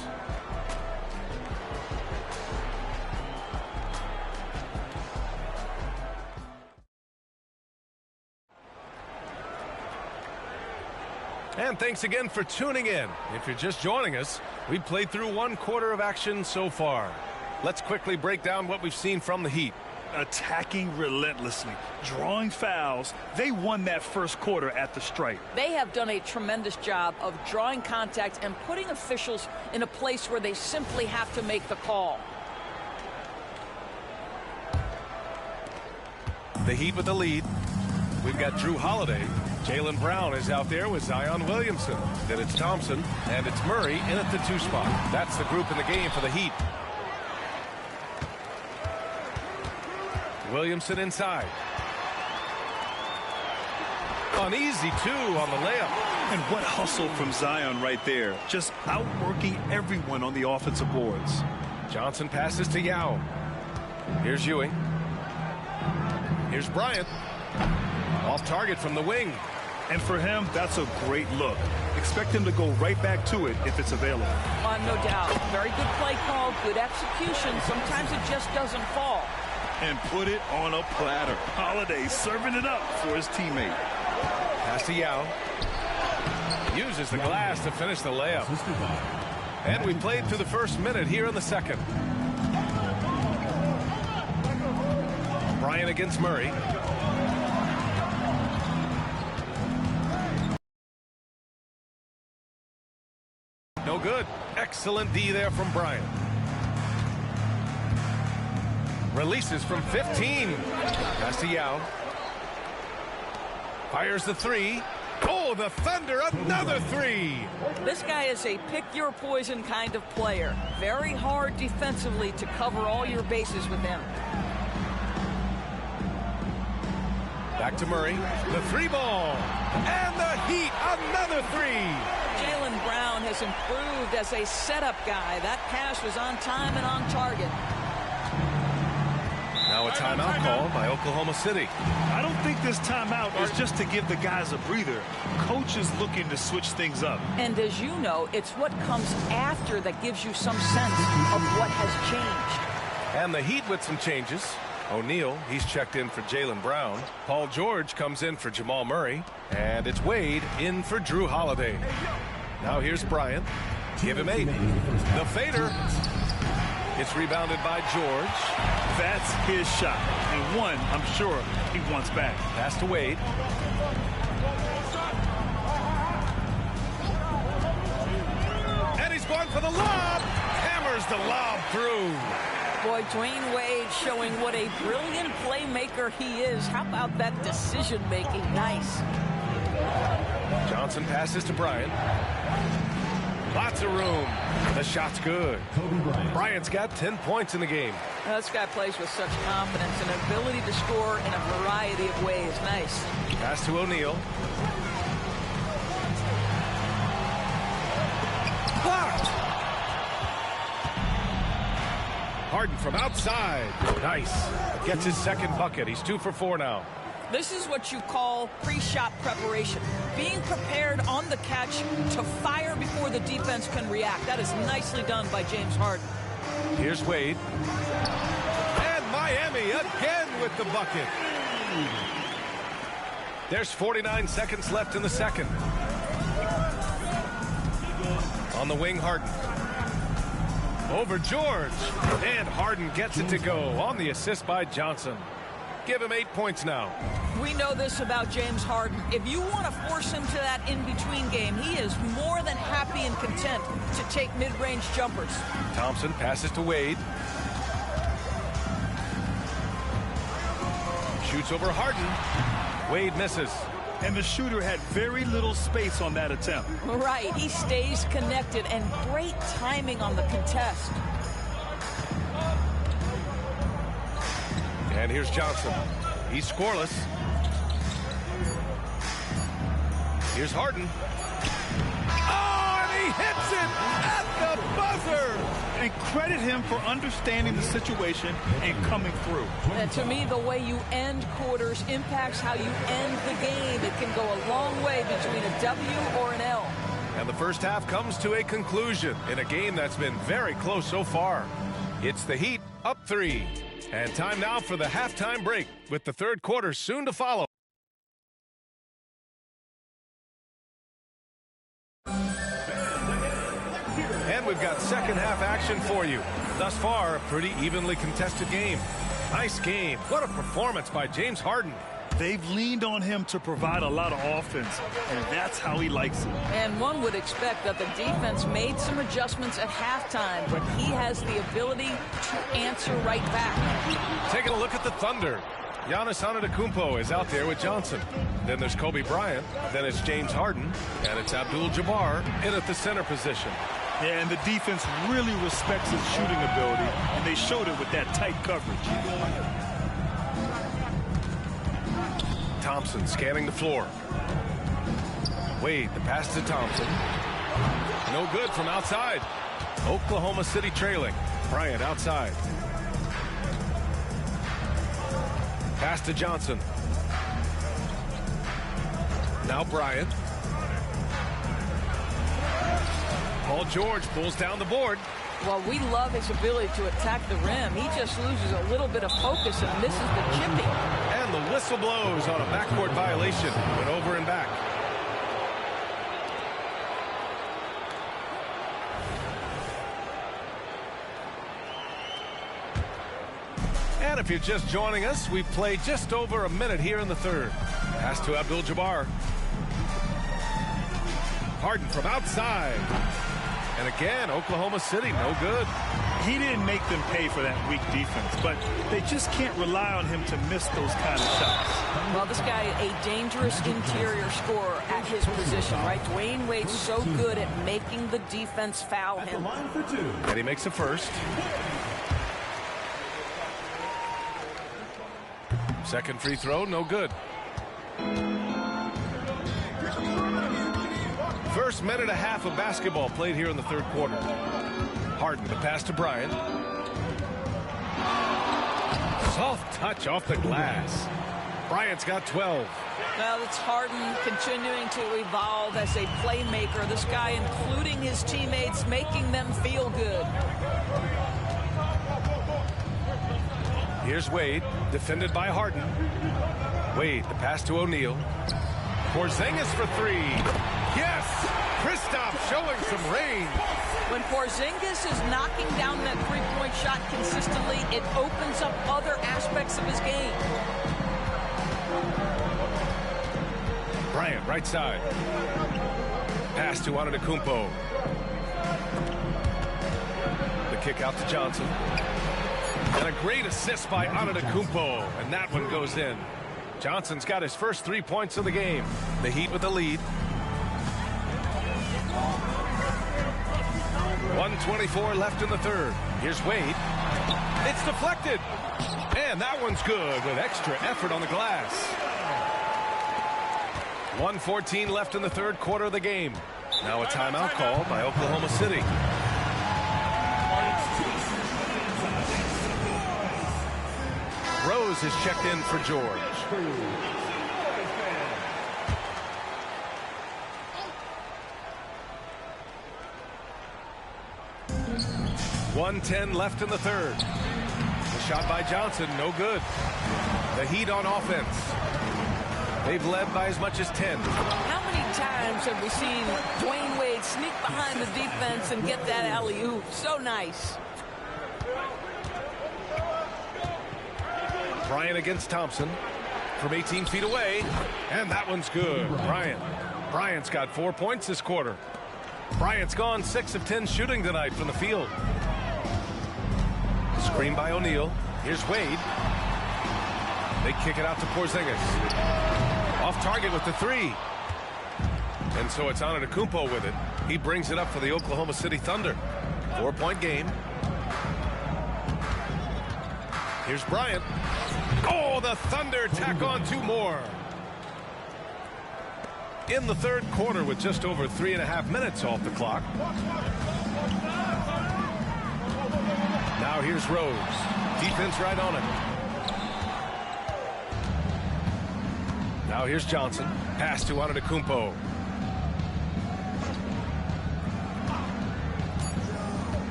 A: And thanks again for tuning in. If you're just joining us, we've played through 1 quarter of action so far. Let's quickly break down what we've seen from the Heat.
B: Attacking relentlessly, drawing fouls. They won that first quarter at the stripe.
K: They have done a tremendous job of drawing contact and putting officials in a place where they simply have to make the call.
A: The Heat with the lead. We've got Drew Holiday. Jaylen Brown is out there with Zion Williamson. Then it's Thompson, and it's Murray in at the 2 spot. That's the group in the game for the Heat. Williamson inside. An easy 2 on the layup.
B: And what hustle from Zion right there. Just outworking everyone on the offensive boards.
A: Johnson passes to Yao. Here's Ewing. Here's Bryant. Off target from the wing.
B: And for him, that's a great look. Expect him to go right back to it if it's available.
K: No doubt. Very good play call, good execution. Sometimes it just doesn't fall.
B: And put it on a platter. Holiday serving it up for his teammate.
A: Pass to Yao. Uses the glass to finish the layup. And we played through the first minute here in the second. Bryant against Murray. No good. Excellent D there from Bryant. Releases from 15. Pass to Yao. Fires the 3. Oh, the Thunder, another 3.
K: This guy is a pick-your-poison kind of player. Very hard defensively to cover all your bases with him.
A: Back to Murray. The 3 ball. And the Heat, another 3.
K: Jaylen Brown has improved as a setup guy. That pass was on time and on target.
A: Now a timeout called by Oklahoma City.
B: I don't think this timeout is just to give the guys a breather. Coach is looking to switch things up.
K: And as you know, it's what comes after that gives you some sense of what has changed.
A: And the Heat with some changes. O'Neal, he's checked in for Jaylen Brown. Paul George comes in for Jamal Murray. And it's Wade in for Drew Holiday. Now here's Bryant. Give him 8. The fader. It's rebounded by George.
B: That's his shot. And one, I'm sure, he wants back.
A: Pass to Wade. And he's going for the lob. Hammers the lob through.
K: Boy, Dwayne Wade showing what a brilliant playmaker he is. How about that decision-making? Nice.
A: Johnson passes to Bryant. Lots of room. The shot's good. Bryant's got 10 points in the game.
K: This guy plays with such confidence and ability to score in a variety of ways. Nice.
A: Pass to O'Neal. Blocked. Harden from outside. Nice. Gets his second bucket. He's 2 for 4 now.
K: This is what you call pre-shot preparation. Being prepared on the catch to fire before the defense can react. That is nicely done by James Harden.
A: Here's Wade. And Miami again with the bucket. There's 49 seconds left in the second. On the wing, Harden. Over George. And Harden gets it to go on the assist by Johnson. Give him 8 points now.
K: We know this about James Harden. If you want to force him to that in-between game, he is more than happy and content to take mid-range jumpers.
A: Thompson passes to Wade. Shoots over Harden. Wade misses.
B: And the shooter had very little space on that attempt.
K: Right. He stays connected, and great timing on the contest.
A: And here's Johnson. He's scoreless. Here's Harden. Oh, and he hits it at the buzzer.
B: And credit him for understanding the situation and coming through.
K: And to me, the way you end quarters impacts how you end the game. It can go a long way between a W or an L.
A: And the first half comes to a conclusion in a game that's been very close so far. It's the Heat up 3. And time now for the halftime break with the third quarter soon to follow. And we've got second half action for you. Thus far, a pretty evenly contested game. Nice game. What a performance by James Harden.
B: They've leaned on him to provide a lot of offense, and that's how he likes it.
K: And one would expect that the defense made some adjustments at halftime, but he has the ability to answer right back.
A: Taking a look at the Thunder. Giannis Antetokounmpo is out there with Johnson. Then there's Kobe Bryant. Then it's James Harden. And it's Abdul-Jabbar in at the center position.
B: Yeah, and the defense really respects his shooting ability, and they showed it with that tight coverage.
A: Thompson scanning the floor. Wade, the pass to Thompson. No good from outside. Oklahoma City trailing. Bryant outside. Pass to Johnson. Now Bryant. Paul George pulls down the board.
K: Well, we love his ability to attack the rim. He just loses a little bit of focus and misses the chipping.
A: And the whistle blows on a backcourt violation. Went over and back. And if you're just joining us, we've played just over a minute here in the third. Pass to Abdul-Jabbar. Harden from outside. And again, Oklahoma City, no good.
B: He didn't make them pay for that weak defense, but they just can't rely on him to miss those kind of shots.
K: Well, this guy, a dangerous interior scorer at his position, right? Dwayne Wade's so good at making the defense foul him.
A: And he makes a first. Second free throw, no good. First minute and a half of basketball played here in the third quarter. Harden, the pass to Bryant. Soft touch off the glass. Bryant's got 12.
K: Well, it's Harden continuing to evolve as a playmaker. This guy, including his teammates, making them feel good.
A: Here's Wade, defended by Harden. Wade, the pass to O'Neal. Porzingis for three. Yes! Kristaps showing some range.
K: When Porzingis is knocking down that three-point shot consistently, it opens up other aspects of his game.
A: Bryant, right side. Pass to Antetokounmpo. The kick out to Johnson. And a great assist by Antetokounmpo, and that one goes in. Johnson's got his first 3 points of the game. The Heat with the lead. 1:24 left in the third. Here's Wade. It's deflected. And that one's good with extra effort on the glass. 1:14 left in the third quarter of the game. Now a timeout called by Oklahoma City. Rose is checked in for George. .110 left in the third. The shot by Johnson, no good. The Heat on offense. They've led by as much as 10.
K: How many times have we seen Dwayne Wade sneak behind the defense and get that alley-oop? So nice.
A: Bryant against Thompson from 18 feet away. And that one's good. Bryant's got 4 points this quarter. Bryant's gone 6 of 10 shooting tonight from the field. Screen by O'Neal. Here's Wade. They kick it out to Porzingis. Off target with the three. And so it's Antetokounmpo with it. He brings it up for the Oklahoma City Thunder. 4-point game. Here's Bryant. Oh, the Thunder tack on 2 more. in the third quarter with just over 3.5 minutes off the clock. Now here's Rose. Defense right on him. Now here's Johnson. Pass to Antetokounmpo.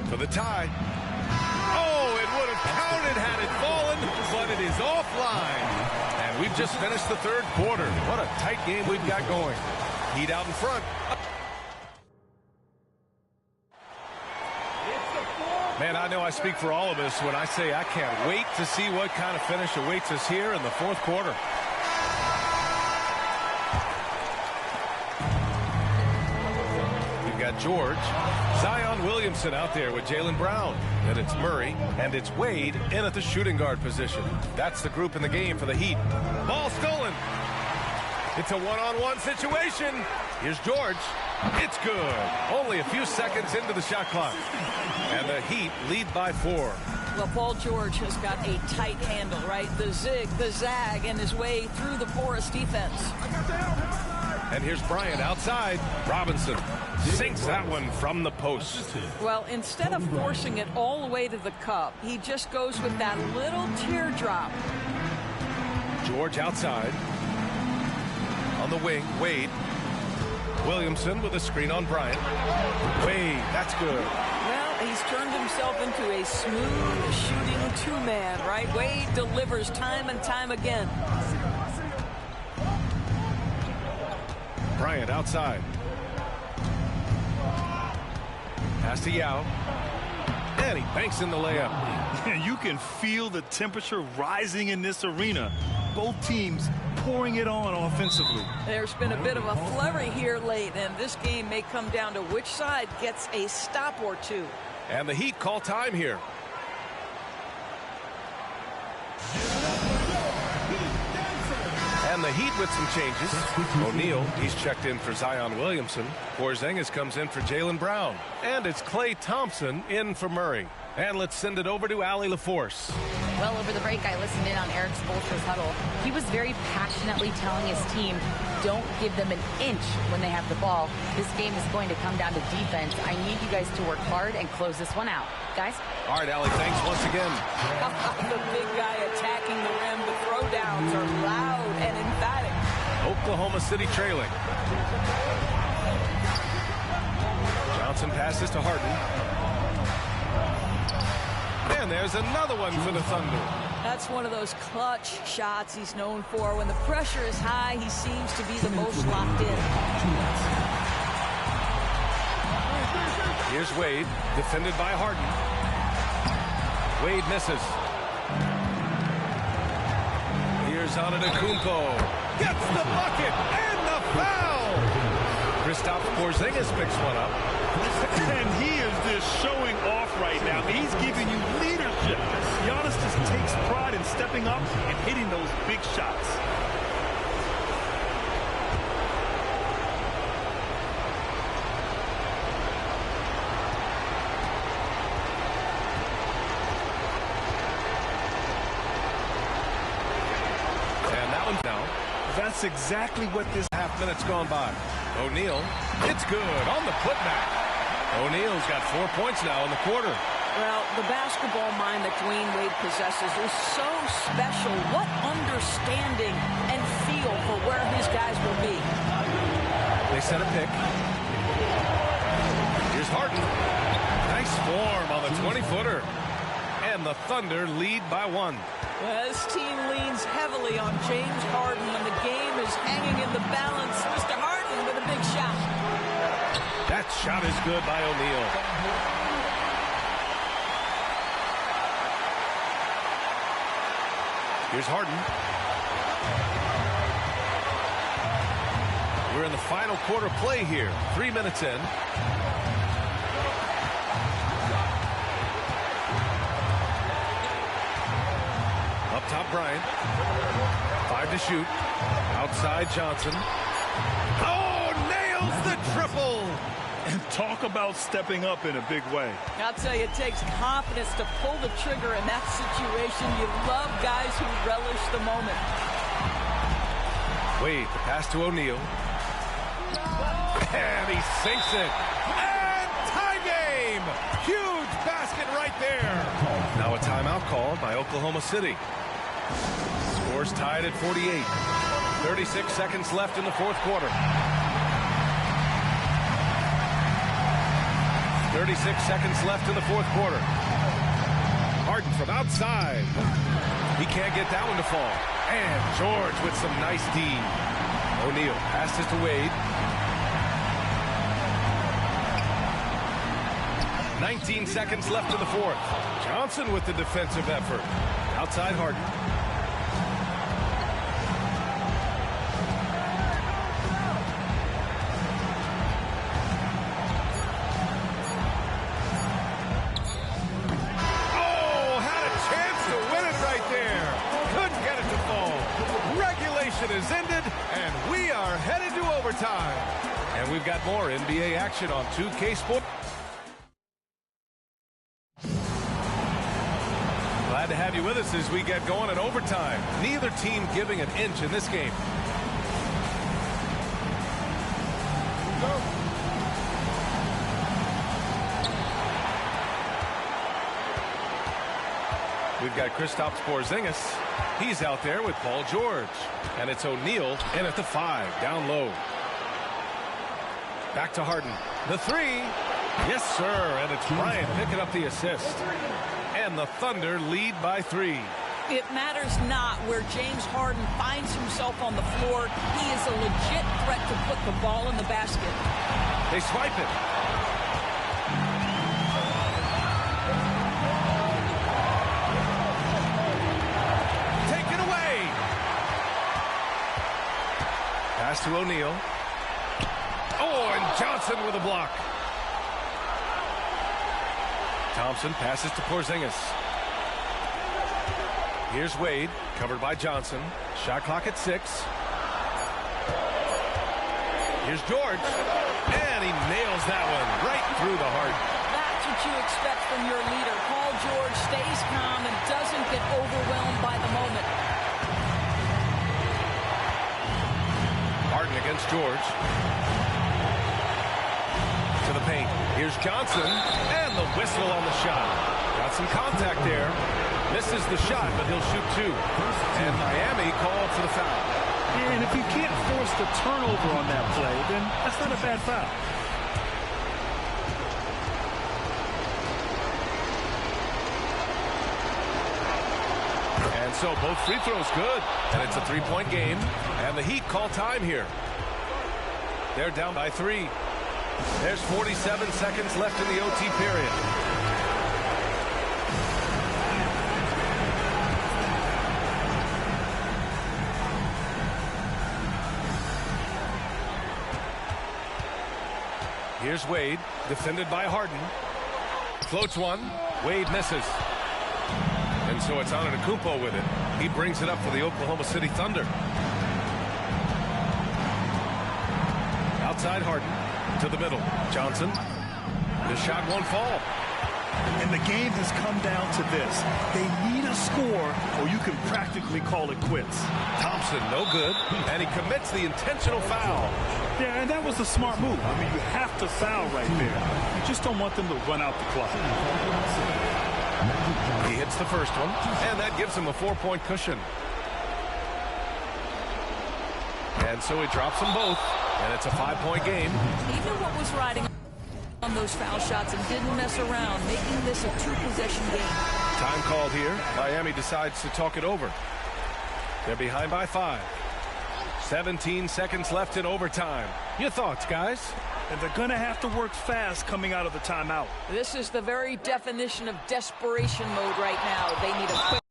A: For the tie. Oh, it would have counted had it fallen, but it is offline. And we've just finished the third quarter. What a tight game we've got going. Heat out in front. Man, I know I speak for all of us when I say I can't wait to see what kind of finish awaits us here in the fourth quarter. We've got George. Zion Williamson out there with Jaylen Brown. And it's Murray. And it's Wade in at the shooting guard position. That's the group in the game for the Heat. Ball stolen. It's a one-on-one situation. Here's George. It's good. Only a few seconds into the shot clock. And the Heat lead by 4.
K: Well, Paul George has got a tight handle, right? The zig, the zag, and his way through the porous defense.
A: And here's Bryant outside. Robinson sinks that one from the post.
K: Well, instead of forcing it all the way to the cup, he just goes with that little teardrop.
A: George outside. On the wing, Wade. Williamson with a screen on Bryant. Wade, that's good.
K: Well, he's turned himself into a smooth shooting two-man, right? Wade delivers time and time again.
A: Bryant outside. Pass to Yao. And he banks in the layup.
B: You can feel the temperature rising in this arena. Both teams pouring it on offensively.
K: There's been a bit of a flurry here late, and this game may come down to which side gets a stop or two.
A: And the Heat call time here. And the Heat with some changes. O'Neal, he's checked in for Zion Williamson. Porzingis comes in for Jaylen Brown. And it's Klay Thompson in for Murray. And let's send it over to Allie LaForce.
D: Well, over the break, I listened in on Eric Spoelstra's huddle. He was very passionately telling his team, don't give them an inch when they have the ball. This game is going to come down to defense. I need you guys to work hard and close this one out. Guys?
A: All right, Allie, thanks once again.
K: The big guy attacking the rim. The throwdowns are loud and emphatic.
A: Oklahoma City trailing. Johnson passes to Harden. And there's another one for the Thunder.
K: That's one of those clutch shots he's known for. When the pressure is high, he seems to be the most locked in.
A: Here's Wade, defended by Harden. Wade misses. Here's Antetokounmpo. Gets the bucket and the foul. Kristaps Porzingis picks one up.
B: And he is just showing off right now. He's giving you leadership. Giannis just takes pride in stepping up and hitting those big shots.
A: And that one's down.
B: That's exactly what this
A: half minute's gone by. O'Neal, it's good on the putback. O'Neal's got 4 points now in the quarter.
K: Well, the basketball mind that Dwayne Wade possesses is so special. What understanding and feel for where his guys will be.
A: They set a pick. Here's Harden. Nice form on the 20-footer. And the Thunder lead by 1.
K: Well, this team leans heavily on James Harden when the game is hanging in the balance. Mr. Harden with a big shot.
A: That shot is good by O'Neal. Here's Harden. We're in the final quarter play here. 3 minutes in. Up top, Bryant. 5 to shoot. Outside, Johnson. Oh, nails the triple.
B: And talk about stepping up in a big way.
K: I'll tell you, it takes confidence to pull the trigger in that situation. You love guys who relish the moment.
A: Wade, the pass to O'Neal. And he sinks it. And tie game! Huge basket right there. Now a timeout called by Oklahoma City. Score's tied at 48. 36 seconds left in the fourth quarter. 36 seconds left in the fourth quarter. Harden from outside. He can't get that one to fall. And George with some nice D. O'Neal passes to Wade. 19 seconds left in the fourth. Johnson with the defensive effort. Outside Harden. Oh, had a chance to win it right there. Couldn't get it to fall. Regulation is ended, and we are headed to overtime. And we've got more NBA action on 2K Sports. Glad to have you with us as we get going in overtime. Neither team giving an inch in this game. We've got Kristaps Porzingis. He's out there with Paul George. And it's O'Neal in at the 5, down low. Back to Harden. The 3. Yes, sir. And it's Bryant picking up the assist. And the Thunder lead by 3.
K: It matters not where James Harden finds himself on the floor. He is a legit threat to put the ball in the basket.
A: They swipe it. Take it away. Pass to O'Neal. Oh, and Johnson with a block. Thompson passes to Porzingis. Here's Wade, covered by Johnson. Shot clock at 6. Here's George. And he nails that one right through the heart.
K: That's what you expect from your leader. Paul George stays calm and doesn't get overwhelmed by the moment.
A: Harden against George. To the paint. Here's Johnson, and the whistle on the shot. Got some contact there. Misses the shot, but he'll shoot 2. And Miami called for the foul.
B: And if you can't force the turnover on that play, then that's not a bad foul.
A: And so both free throws good. And it's a 3-point game. And the Heat call time here. They're down by 3. There's 47 seconds left in the OT period. Here's Wade, defended by Harden. Floats one. Wade misses. And so it's Antetokounmpo with it. He brings it up for the Oklahoma City Thunder. Outside Harden. To the middle. Johnson. The shot won't fall.
B: And the game has come down to this. They need a score or you can practically call it quits.
A: Thompson, no good. And he commits the intentional foul.
B: Yeah, and that was a smart move. I mean, you have to foul right there. You just don't want them to run out the clock.
A: He hits the first one, and that gives him a 4-point cushion. And so he drops them both. And it's a 5-point game.
K: He knew what was riding on those foul shots and didn't mess around, making this a 2-possession game.
A: Time called here. Miami decides to talk it over. They're behind by 5. 17 seconds left in overtime. Your thoughts, guys?
B: And they're going to have to work fast coming out of the timeout.
K: This is the very definition of desperation mode right now. They need a quick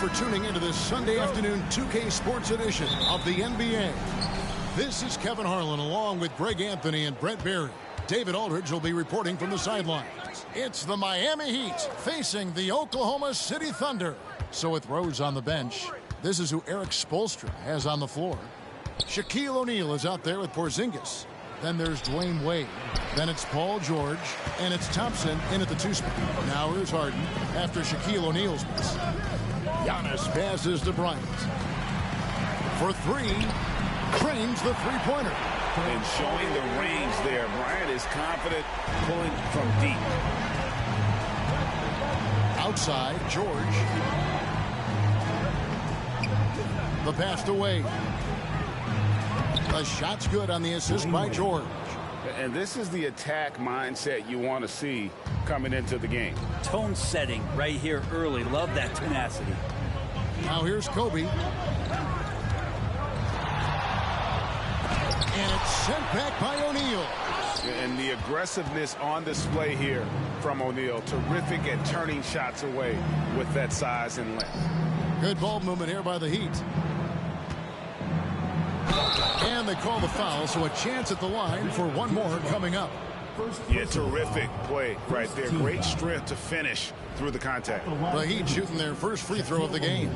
F: for tuning into this Sunday afternoon 2K Sports edition of the NBA. This is Kevin Harlan along with Greg Anthony and Brent Barry. David Aldridge will be reporting from the sidelines. It's the Miami Heat facing the Oklahoma City Thunder. So with Rose on the bench, this is who Eric Spoelstra has on the floor. Shaquille O'Neal is out there with Porzingis. Then there's Dwayne Wade. Then it's Paul George. And it's Thompson in at the 2 spot. Now here's Harden after Shaquille O'Neal's miss. Giannis passes to Bryant. For 3, trains the three-pointer.
H: And showing the range there. Bryant is confident pulling from deep.
F: Outside, George. The pass to Wade. The shot's good on the assist by George.
H: And this is the attack mindset you want to see coming into the game.
L: Tone setting right here early. Love that tenacity.
F: Now here's Kobe. And it's sent back by O'Neal.
H: And the aggressiveness on display here from O'Neal. Terrific at turning shots away with that size and length.
F: Good ball movement here by the Heat. And they call the foul, so a chance at the line for one more coming up.
H: Yeah, terrific play right there. Great strength to finish through the contact.
F: The Heat shooting their first free throw of the game.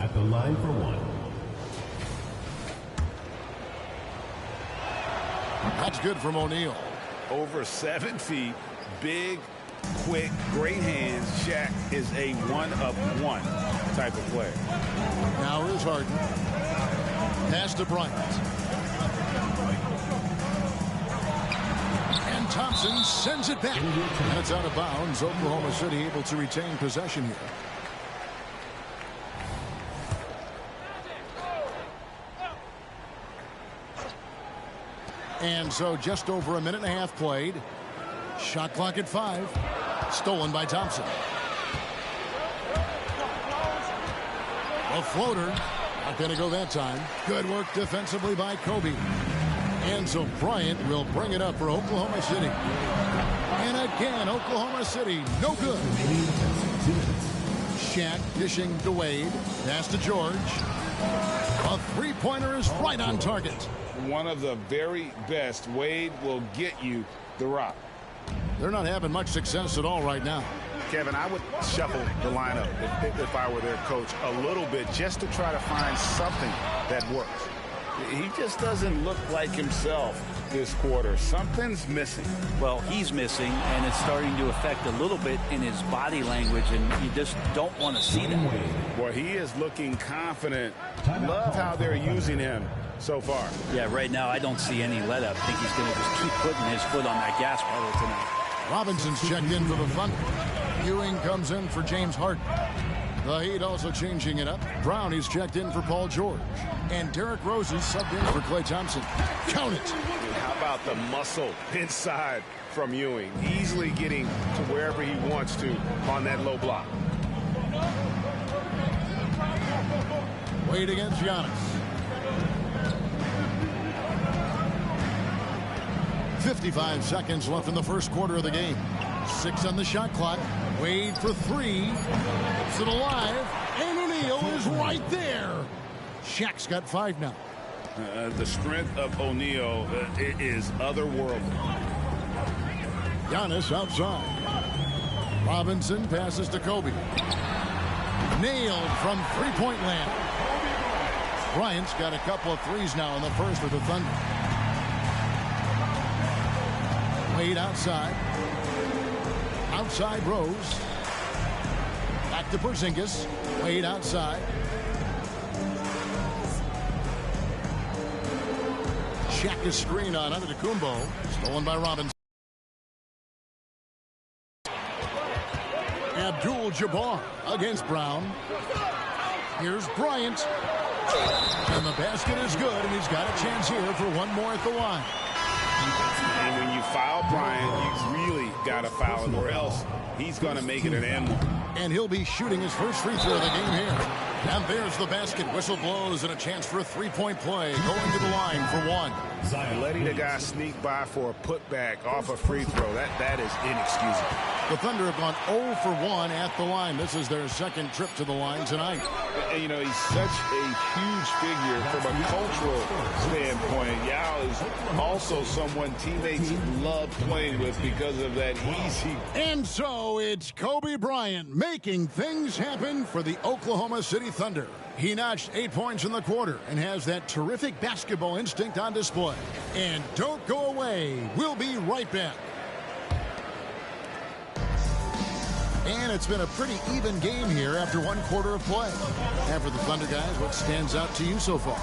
E: At the line for 1.
F: That's good from O'Neal.
H: Over 7 feet, big, quick, great hands. Shaq is a one-of-one type of player.
F: Now here's Harden. Pass to Bryant. And Thompson sends it back. And it's out of bounds. Oklahoma City able to retain possession here. And so just over a minute and a half played. Shot clock at 5. Stolen by Thompson. A floater. Not going to go that time. Good work defensively by Kobe. And so Bryant will bring it up for Oklahoma City. And again, Oklahoma City, no good. Shaq dishing to Wade. Pass to George. A three-pointer is right on target.
H: One of the very best. Wade will get you the rock.
F: They're not having much success at all right now.
H: Kevin, I would shuffle the lineup if I were their coach a little bit just to try to find something that works. He just doesn't look like himself this quarter. Something's missing.
L: Well, he's missing, and it's starting to affect a little bit in his body language, and you just don't want to see that.
H: Boy, he is looking confident. Love how they're using him so far.
L: Yeah, right now I don't see any let up. I think he's going to just keep putting his foot on that gas pedal tonight.
F: Robinson's checked in for the Thunder. Ewing comes in for James Harden. The Heat also changing it up. Brownie's checked in for Paul George. And Derrick Rose is subbed in for Klay Thompson. Count it.
H: How about the muscle inside from Ewing? Easily getting to wherever he wants to on that low block.
F: Wade against Giannis. 55 seconds left in the first quarter of the game. 6 on the shot clock. Wade for 3. It's it alive. And O'Neal is right there. Shaq's got 5 now.
H: The strength of O'Neal is otherworldly.
F: Giannis outside. Robinson passes to Kobe. Nailed from three-point land. Bryant's got a couple of threes now in the first for the Thunder. Wade outside. Outside Rose. Back to Porzingis. Wade outside. Shaq is screen on Antetokounmpo. Stolen by Robinson. Abdul-Jabbar against Brown. Here's Bryant. And the basket is good, and he's got a chance here for one more at the line.
H: And when you foul Bryant, you really got to foul him, or else he's going to make it an and one.
F: And he'll be shooting his first free throw of the game here. And there's the basket. Whistle blows and a chance for a three-point play. Going to the line for one.
H: Letting the guy sneak by for a putback off a free throw, that is inexcusable.
F: The Thunder have gone 0 for 1 at the line. This is their second trip to the line tonight.
H: And, you know, he's such a huge figure from a cultural standpoint. Yao is also someone teammates love playing with because of that easy.
F: And so it's Kobe Bryant making things happen for the Oklahoma City Thunder. He notched 8 points in the quarter and has that terrific basketball instinct on display. And don't go away. We'll be right back. And it's been a pretty even game here after one quarter of play. And for the Thunder guys, what stands out to you so far?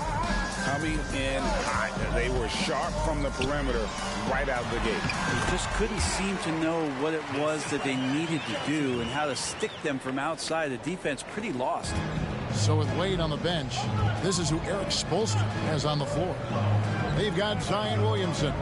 H: Coming in hot. They were sharp from the perimeter right out the gate.
L: They just couldn't seem to know what it was that they needed to do and how to stick them from outside. The defense pretty lost.
F: So with Wade on the bench, this is who Eric Spoelstra has on the floor. They've got Zion Williamson.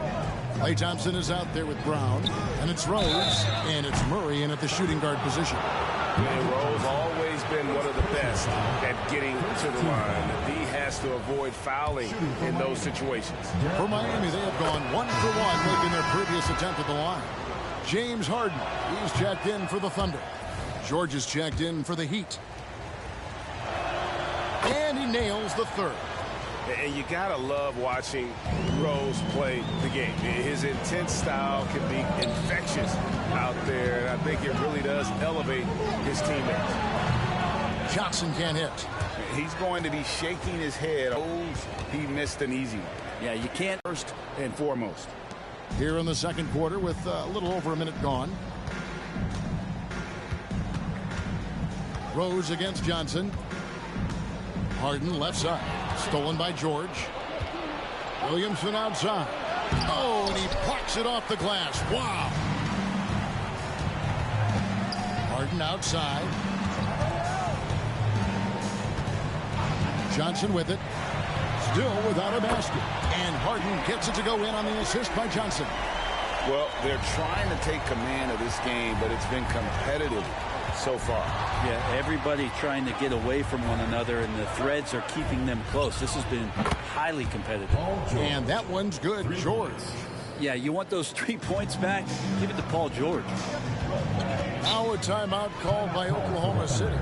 F: Klay Thompson is out there with Brown, and it's Rose, and it's Murray in at the shooting guard position.
H: And Rose always been one of the best at getting to the line. The D has to avoid fouling in those situations.
F: For Miami, they have gone 1 for 1, making their previous attempt at the line. James Harden, he's checked in for the Thunder. George is checked in for the Heat. And he nails the third.
H: And you gotta love watching Rose play the game. His intense style can be infectious out there, and I think it really does elevate his teammates.
F: Johnson can't hit.
H: He's going to be shaking his head. Oh, he missed an easy one.
L: Yeah, you can't.
H: First and foremost.
F: Here in the second quarter with a little over a minute gone. Rose against Johnson. Harden left side. Stolen by George. Williamson outside. Oh, and he plucks it off the glass. Wow. Harden outside. Johnson with it. Still without a basket. And Harden gets it to go in on the assist by Johnson.
H: Well, they're trying to take command of this game, but it's been competitive so far.
L: Yeah, everybody trying to get away from one another, and the threads are keeping them close. This has been highly competitive.
F: And that one's good. George.
L: Yeah, you want those 3 points back? Give it to Paul George.
F: Now a timeout called by Oklahoma City.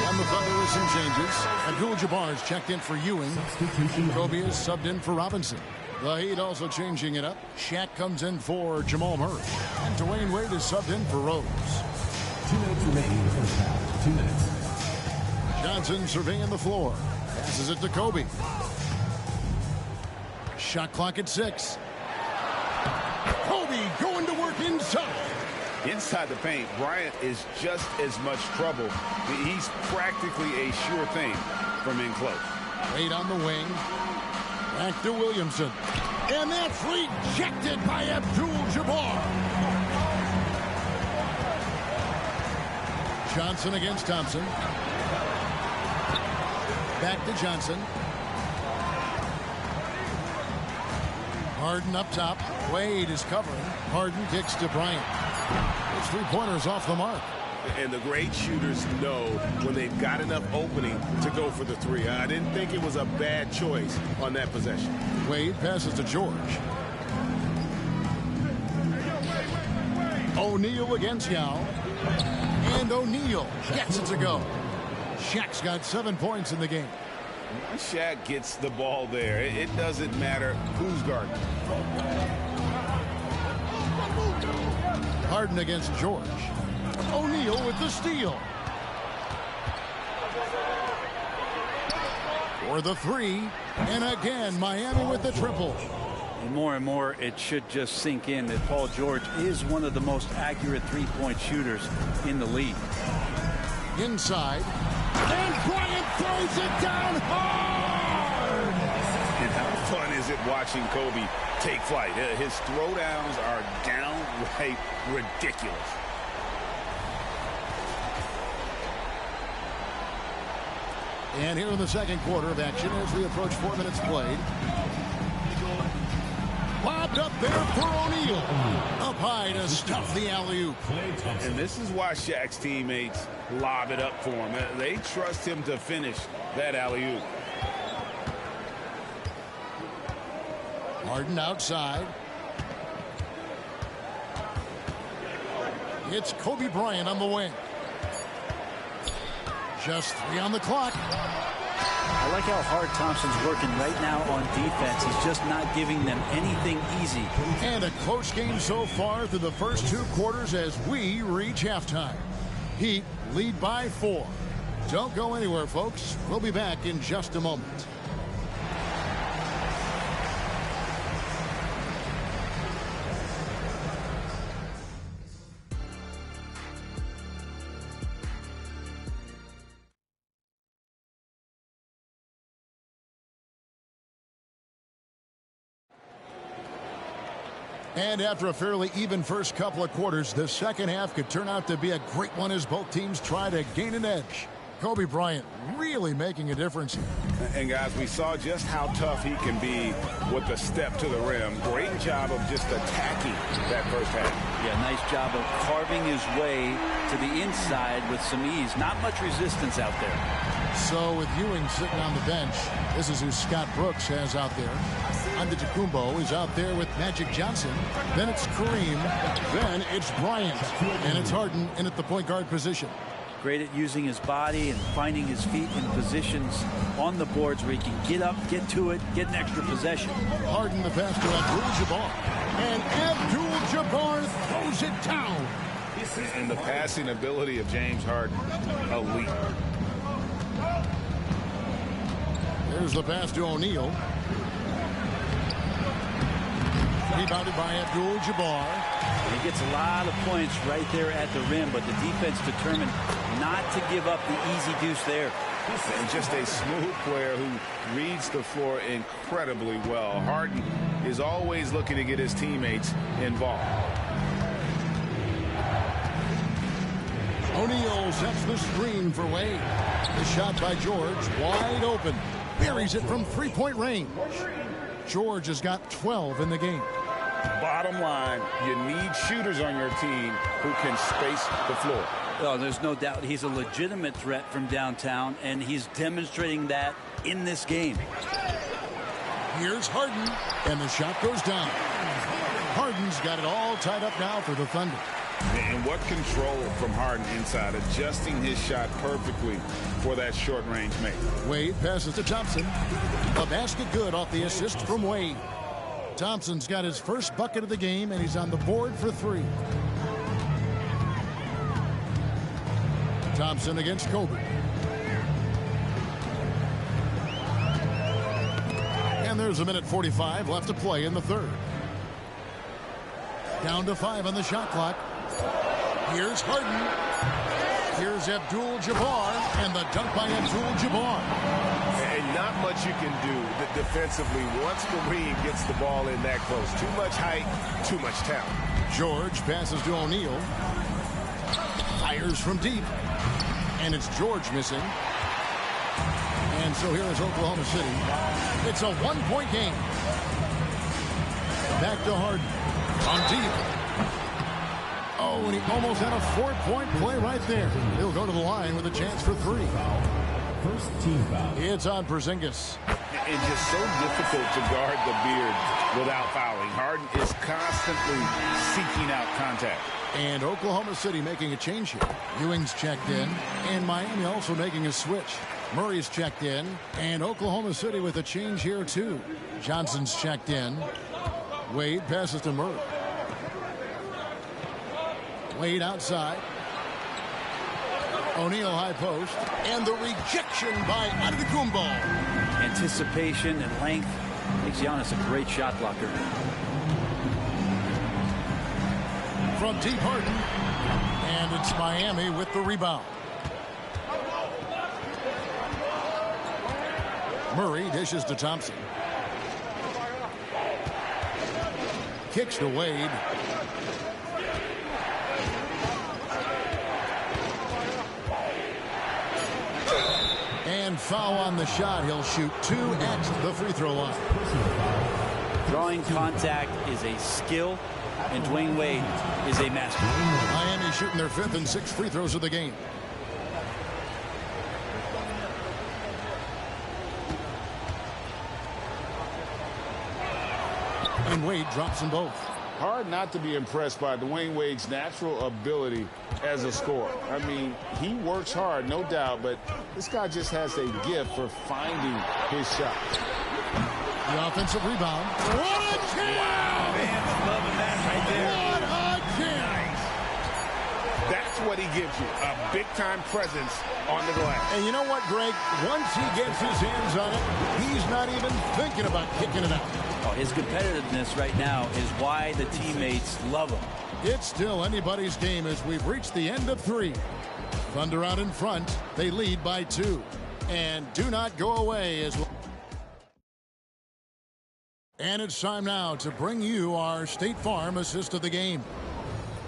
F: And the Thunder with some changes. Abdul-Jabbar's checked in for Ewing. Kobe is subbed in for Robinson. The Heat also changing it up. Shaq comes in for Jamal Murray. And Dwayne Wade is subbed in for Rose.
E: 2 minutes remaining in the first half. 2 minutes.
F: Johnson surveying the floor. Passes it to Kobe. Shot clock at 6. Kobe going to work inside.
H: Inside the paint, Bryant is just as much trouble. He's practically a sure thing from in close.
F: Wade on the wing. Back to Williamson. And that's rejected by Abdul-Jabbar. Johnson against Thompson. Back to Johnson. Harden up top. Wade is covering. Harden kicks to Bryant. It's 3-pointers off the mark.
H: And the great shooters know when they've got enough opening to go for the three. I didn't think it was a bad choice on that possession.
F: Wade passes to George. O'Neal against Yao. And O'Neal gets it to go. Shaq's got 7 points in the game.
H: When Shaq gets the ball there, it doesn't matter who's guarding.
F: Harden against George. O'Neal with the steal. For the three. And again, Miami with the triple.
L: And more, it should just sink in that Paul George is one of the most accurate three-point shooters in the league.
F: Inside. And Bryant throws it down hard.
H: And how fun is it watching Kobe take flight? His throwdowns are downright ridiculous.
F: And here in the second quarter of action as we approach 4 minutes played. Lobbed up there for O'Neal. Up high to stuff the alley-oop.
H: And this is why Shaq's teammates lob it up for him. They trust him to finish that alley-oop.
F: Harden outside. It's Kobe Bryant on the wing. Just 3 on the clock.
L: I like how hard Thompson's working right now on defense. He's just not giving them anything easy.
F: And a close game so far through the first 2 quarters as we reach halftime. Heat lead by 4. Don't go anywhere, folks. We'll be back in just a moment. And after a fairly even first couple of quarters, the second half could turn out to be a great one as both teams try to gain an edge. Kobe Bryant really making a difference.
H: And guys, we saw just how tough he can be with the step to the rim. Great job of just attacking that first half.
L: Yeah, nice job of carving his way to the inside with some ease. Not much resistance out there.
F: So with Ewing sitting on the bench, this is who Scott Brooks has out there. Antetokounmpo is out there with Magic Johnson. Then it's Kareem. Then it's Bryant. And it's Harden in at the point guard position.
L: Great at using his body and finding his feet in positions on the boards where he can get up, get to it, get an extra possession.
F: Harden the pass to Abdul-Jabbar. And Abdul-Jabbar throws it down.
H: And the passing ability of James Harden, elite.
F: There's the pass to O'Neal. Rebounded by Abdul-Jabbar.
L: He gets a lot of points right there at the rim, but the defense determined not to give up the easy deuce there.
H: And just a smooth player who reads the floor incredibly well. Harden is always looking to get his teammates involved.
F: O'Neal sets the screen for Wade. The shot by George, wide open. Buries it from three-point range. George has got 12 in the game.
H: Bottom line, you need shooters on your team who can space the floor.
L: Oh, there's no doubt he's a legitimate threat from downtown, and he's demonstrating that in this game.
F: Here's Harden, and the shot goes down. Harden's got it all tied up now for the Thunder.
H: And what control from Harden inside, adjusting his shot perfectly for that short-range make.
F: Wade passes to Thompson. A basket good off the assist from Wade. Thompson's got his first bucket of the game, and he's on the board for 3. Thompson against Kobe. And there's 1:45 left to play in the third. Down to 5 on the shot clock. Here's Harden. Here's Abdul-Jabbar, and the dunk by Abdul-Jabbar.
A: And not much you can do defensively once Kareem gets the ball in that close. Too much height, too much talent.
F: George passes to O'Neal. Fires from deep. And it's George missing. And so here is Oklahoma City. It's a one-point game. Back to Harden. On deep. Oh, and he almost had a 4-point play right there. He'll go to the line with a chance for 3.
E: First team foul.
F: It's on Porzingis.
H: It's just so difficult to guard the beard without fouling. Harden is constantly seeking out contact.
F: And Oklahoma City making a change here. Ewing's checked in, and Miami also making a switch. Murray's checked in, and Oklahoma City with a change here too. Johnson's checked in. Wade passes to Murray. Wade outside. O'Neal high post. And the rejection by Antetokounmpo.
L: Anticipation and length makes Giannis a great shot blocker.
F: From deep Harden. And it's Miami with the rebound. Murray dishes to Thompson. Kicks to Wade. And foul on the shot. He'll shoot 2 at the free throw line.
L: Drawing contact is a skill, and Dwayne Wade is a master.
F: Miami shooting their 5th and 6th free throws of the game. And Wade drops them both.
H: Hard not to be impressed by Dwayne Wade's natural ability as a scorer. I mean, he works hard, no doubt, but this guy just has a gift for finding his shot.
F: The offensive rebound. What a chance!
A: Wow, fans loving that right there.
F: What a chance!
H: That's what he gives you, a big-time presence on the glass.
F: And you know what, Greg? Once he gets his hands on it, he's not even thinking about kicking it out.
L: Oh, his competitiveness right now is why the teammates love him.
F: It's still anybody's game as we've reached the end of 3. Thunder out in front. They lead by 2. And do not go away as well. And it's time now to bring you our State Farm assist of the game.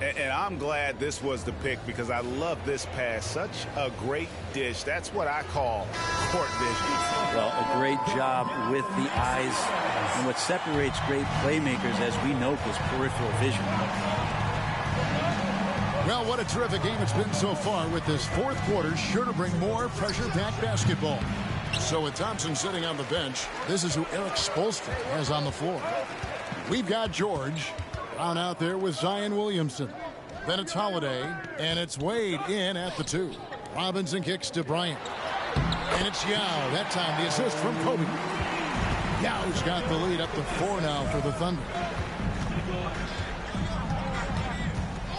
H: And I'm glad this was the pick because I love this pass. Such a great dish. That's what I call court vision.
L: Well, a great job with the eyes. And what separates great playmakers, as we know, is peripheral vision.
F: Well, what a terrific game it's been so far, with this 4th quarter sure to bring more pressure-packed basketball. So with Thompson sitting on the bench, this is who Eric Spoelstra has on the floor. We've got George Brown out there with Zion Williamson. Then it's Holiday, and it's Wade in at the 2. Robinson kicks to Bryant. And it's Yao. That time the assist from Kobe. Yao's got the lead up to 4 now for the Thunder.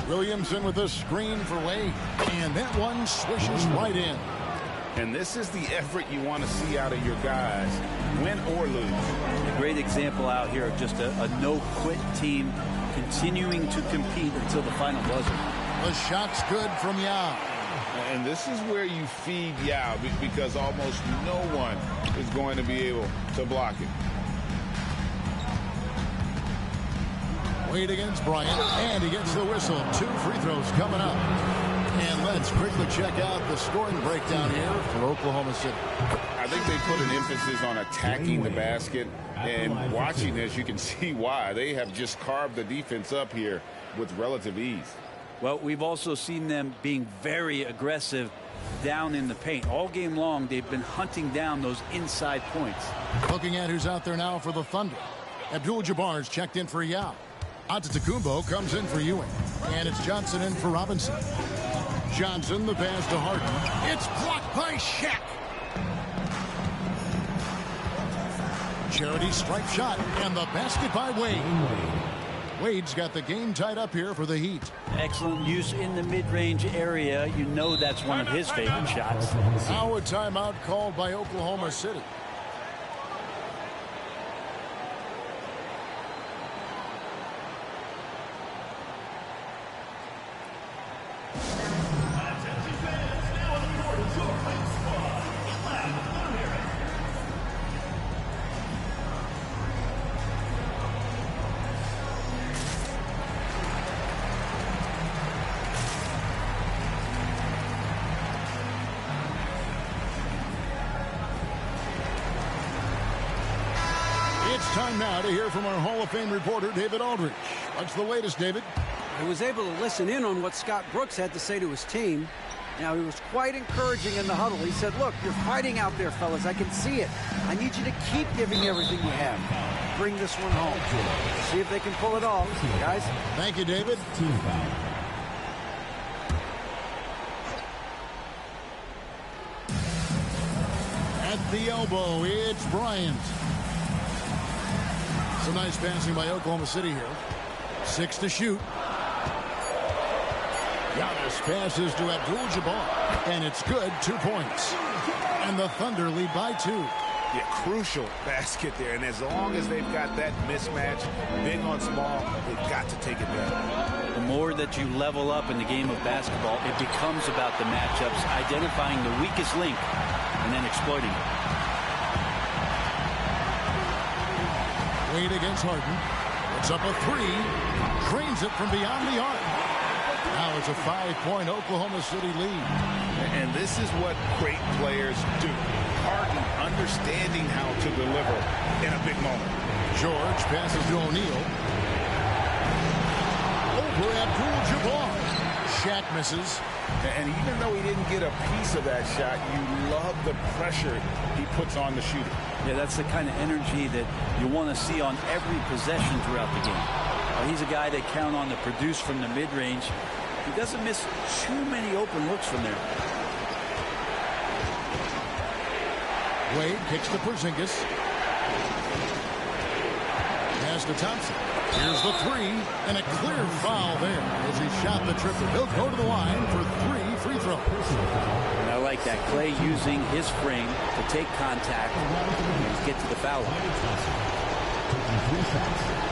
F: Williamson with a screen for Wade. And that one swishes right in.
H: And this is the effort you want to see out of your guys, win or lose.
L: A great example out here of just a no-quit team continuing to compete until the final buzzer.
F: The shot's good from Yao.
H: And this is where you feed Yao because almost no one is going to be able to block it.
F: Wade against Bryant, and he gets the whistle. 2 free throws coming up. And let's quickly check out the scoring breakdown here for Oklahoma City.
H: I think they put an emphasis on attacking the basket, and watching this, you can see why. They have just carved the defense up here with relative ease.
L: Well, we've also seen them being very aggressive down in the paint. All game long, they've been hunting down those inside points.
F: Looking at who's out there now for the Thunder. Abdul-Jabbar's checked in for Yao. Antetokounmpo comes in for Ewing. And it's Johnson in for Robinson. Johnson, the pass to Harden. It's blocked by Shaq. Charity stripe shot, and the basket by Wade. Wade's got the game tied up here for the Heat.
L: Excellent use in the mid-range area. You know that's one of his favorite shots.
F: Now a timeout called by Oklahoma City. Time now to hear from our Hall of Fame reporter, David Aldridge. What's the latest, David?
I: He was able to listen in on what Scott Brooks had to say to his team. Now, he was quite encouraging in the huddle. He said, look, you're fighting out there, fellas. I can see it. I need you to keep giving everything you have. Bring this one home. See if they can pull it off. Guys.
F: Thank you, David.
E: Team foul.
F: At the elbow, it's Bryant. Some nice passing by Oklahoma City here. 6 to shoot. Giannis passes to Abdul-Jabbar. And it's good. 2 points. And the Thunder lead by 2.
H: Yeah, crucial basket there. And as long as they've got that mismatch, big on small, they've got to take advantage.
L: The more that you level up in the game of basketball, it becomes about the matchups, identifying the weakest link, and then exploiting it.
F: Wade against Harden. It's up a 3. Drains it from beyond the arc. Now it's a 5-point Oklahoma City lead.
H: And this is what great players do. Harden understanding how to deliver in a big moment.
F: George passes to O'Neal. Over Abdul-Jabbar. Shaq misses.
H: And even though he didn't get a piece of that shot, you love the pressure he puts on the shooter.
L: Yeah, that's the kind of energy that you want to see on every possession throughout the game. He's a guy they count on to produce from the mid-range. He doesn't miss too many open looks from there.
F: Wade kicks to Porzingis. Pass to Thompson. Here's the three, and a clear foul there as he shot the triple. He'll go to the line for 3 free throws.
L: And I like that. Clay using his frame to take contact and get to the foul line.
E: Taking 3 shots.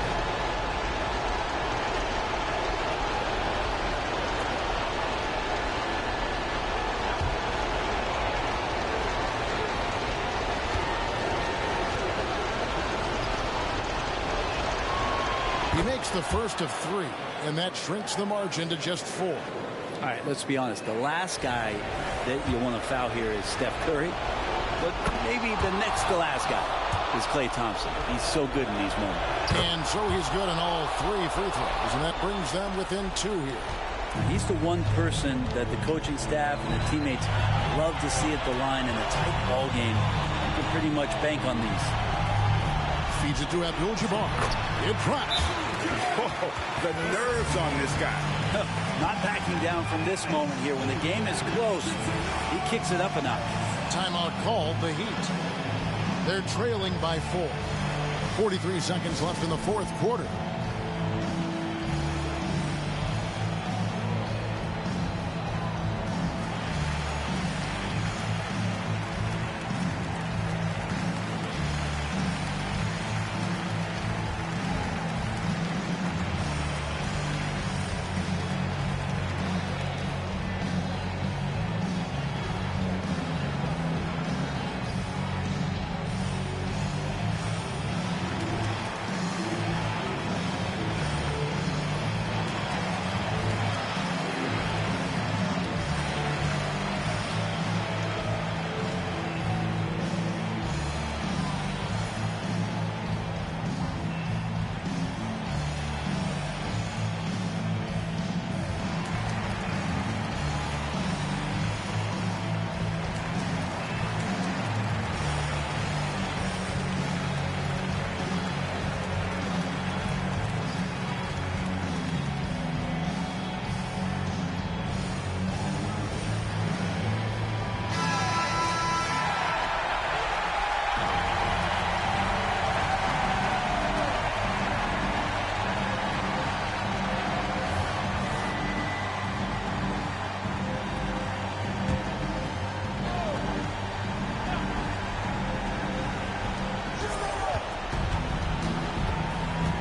F: He makes the first of 3, and that shrinks the margin to just 4.
L: All right, let's be honest. The last guy that you want to foul here is Steph Curry. But maybe the next to last guy is Klay Thompson. He's so good in these moments.
F: And so he's good on all 3 free throws, and that brings them within 2 here.
L: He's the one person that the coaching staff and the teammates love to see at the line in a tight ball game. You can pretty much bank on these.
F: Feeds it to Abdul-Jabbar. It drops.
H: Oh, the nerves on this guy.
L: Not backing down from this moment here. When the game is close, he kicks it up a notch.
F: Timeout called the Heat. They're trailing by 4. 43 seconds left in the 4th quarter.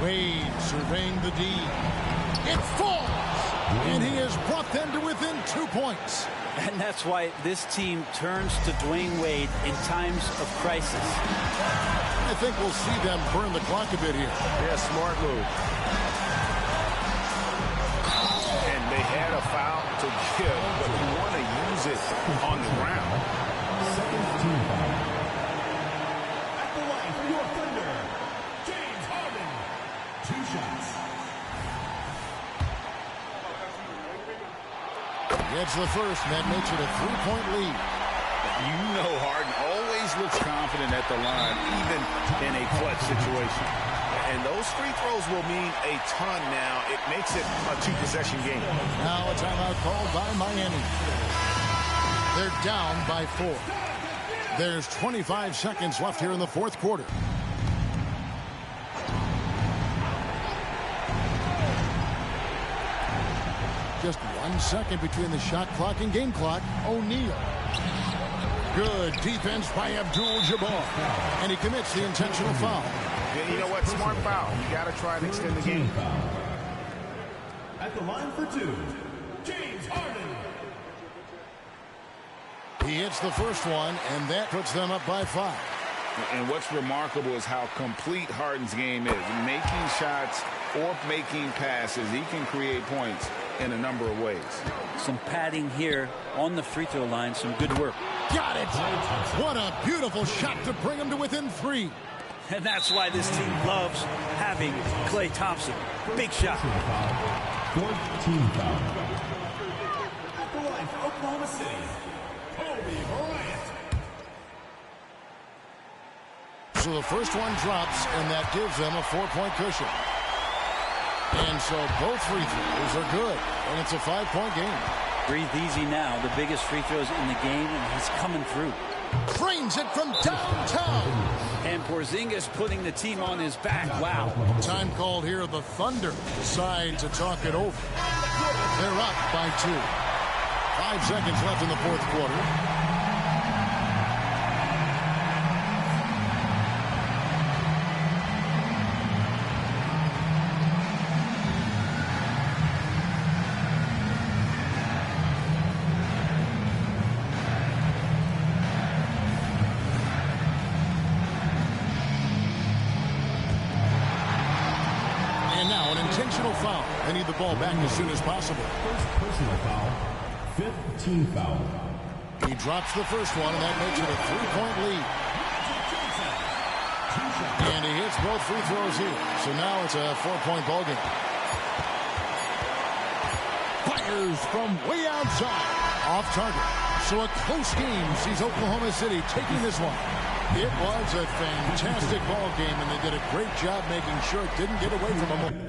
F: Wade surveying the D. It falls! And he has brought them to within 2 points.
L: And that's why this team turns to Dwayne Wade in times of crisis.
F: I think we'll see them burn the clock a bit here.
H: Yeah, smart move. And they had a foul to give, but you want to use it on the ground.
E: Second team foul. At the line for your Thunder, James Harden. 2 shots.
F: Gets the first, and that makes it a 3-point lead.
H: You know Harden always looks confident at the line, even in a clutch situation. And those free throws will mean a ton now. It makes it a 2-possession game.
F: Now a timeout called by Miami. They're down by 4. There's 25 seconds left here in the 4th quarter. Just 1 second between the shot clock and game clock. O'Neal. Good defense by Abdul-Jabbar. And he commits the intentional foul.
H: Yeah, you know what? Smart foul. You got to try and extend the game.
E: At the line for 2, James Harden.
F: He hits the first one, and that puts them up by 5.
H: And what's remarkable is how complete Harden's game is. Making shots or making passes, he can create points in a number of ways.
L: Some padding here on the free throw line. Some good work.
F: Got it. What a beautiful shot to bring him to within 3.
L: And that's why this team loves having Klay Thompson. Big shot.
E: 14 foul. At the line for Oklahoma City, Kobe Bryant.
F: So the first one drops, and that gives them a 4-point cushion. And so both free throws are good, and it's a 5-point game.
L: Breathe easy now. The biggest free throws in the game, and he's coming through.
F: Frames it from downtown.
L: And Porzingis putting the team on his back. Wow.
F: Time called here. The Thunder decide to talk it over. They're up by 2. 5 seconds left in the fourth quarter. Intentional foul. They need the ball back as soon as possible.
E: First personal foul. 5th team foul.
F: He drops the first one, and that makes it a 3-point lead. And he hits both free throws here. So now it's a 4-point ball game. Fires from way outside. Off target. So a close game sees Oklahoma City taking this one. It was a fantastic ball game, and they did a great job making sure it didn't get away from them.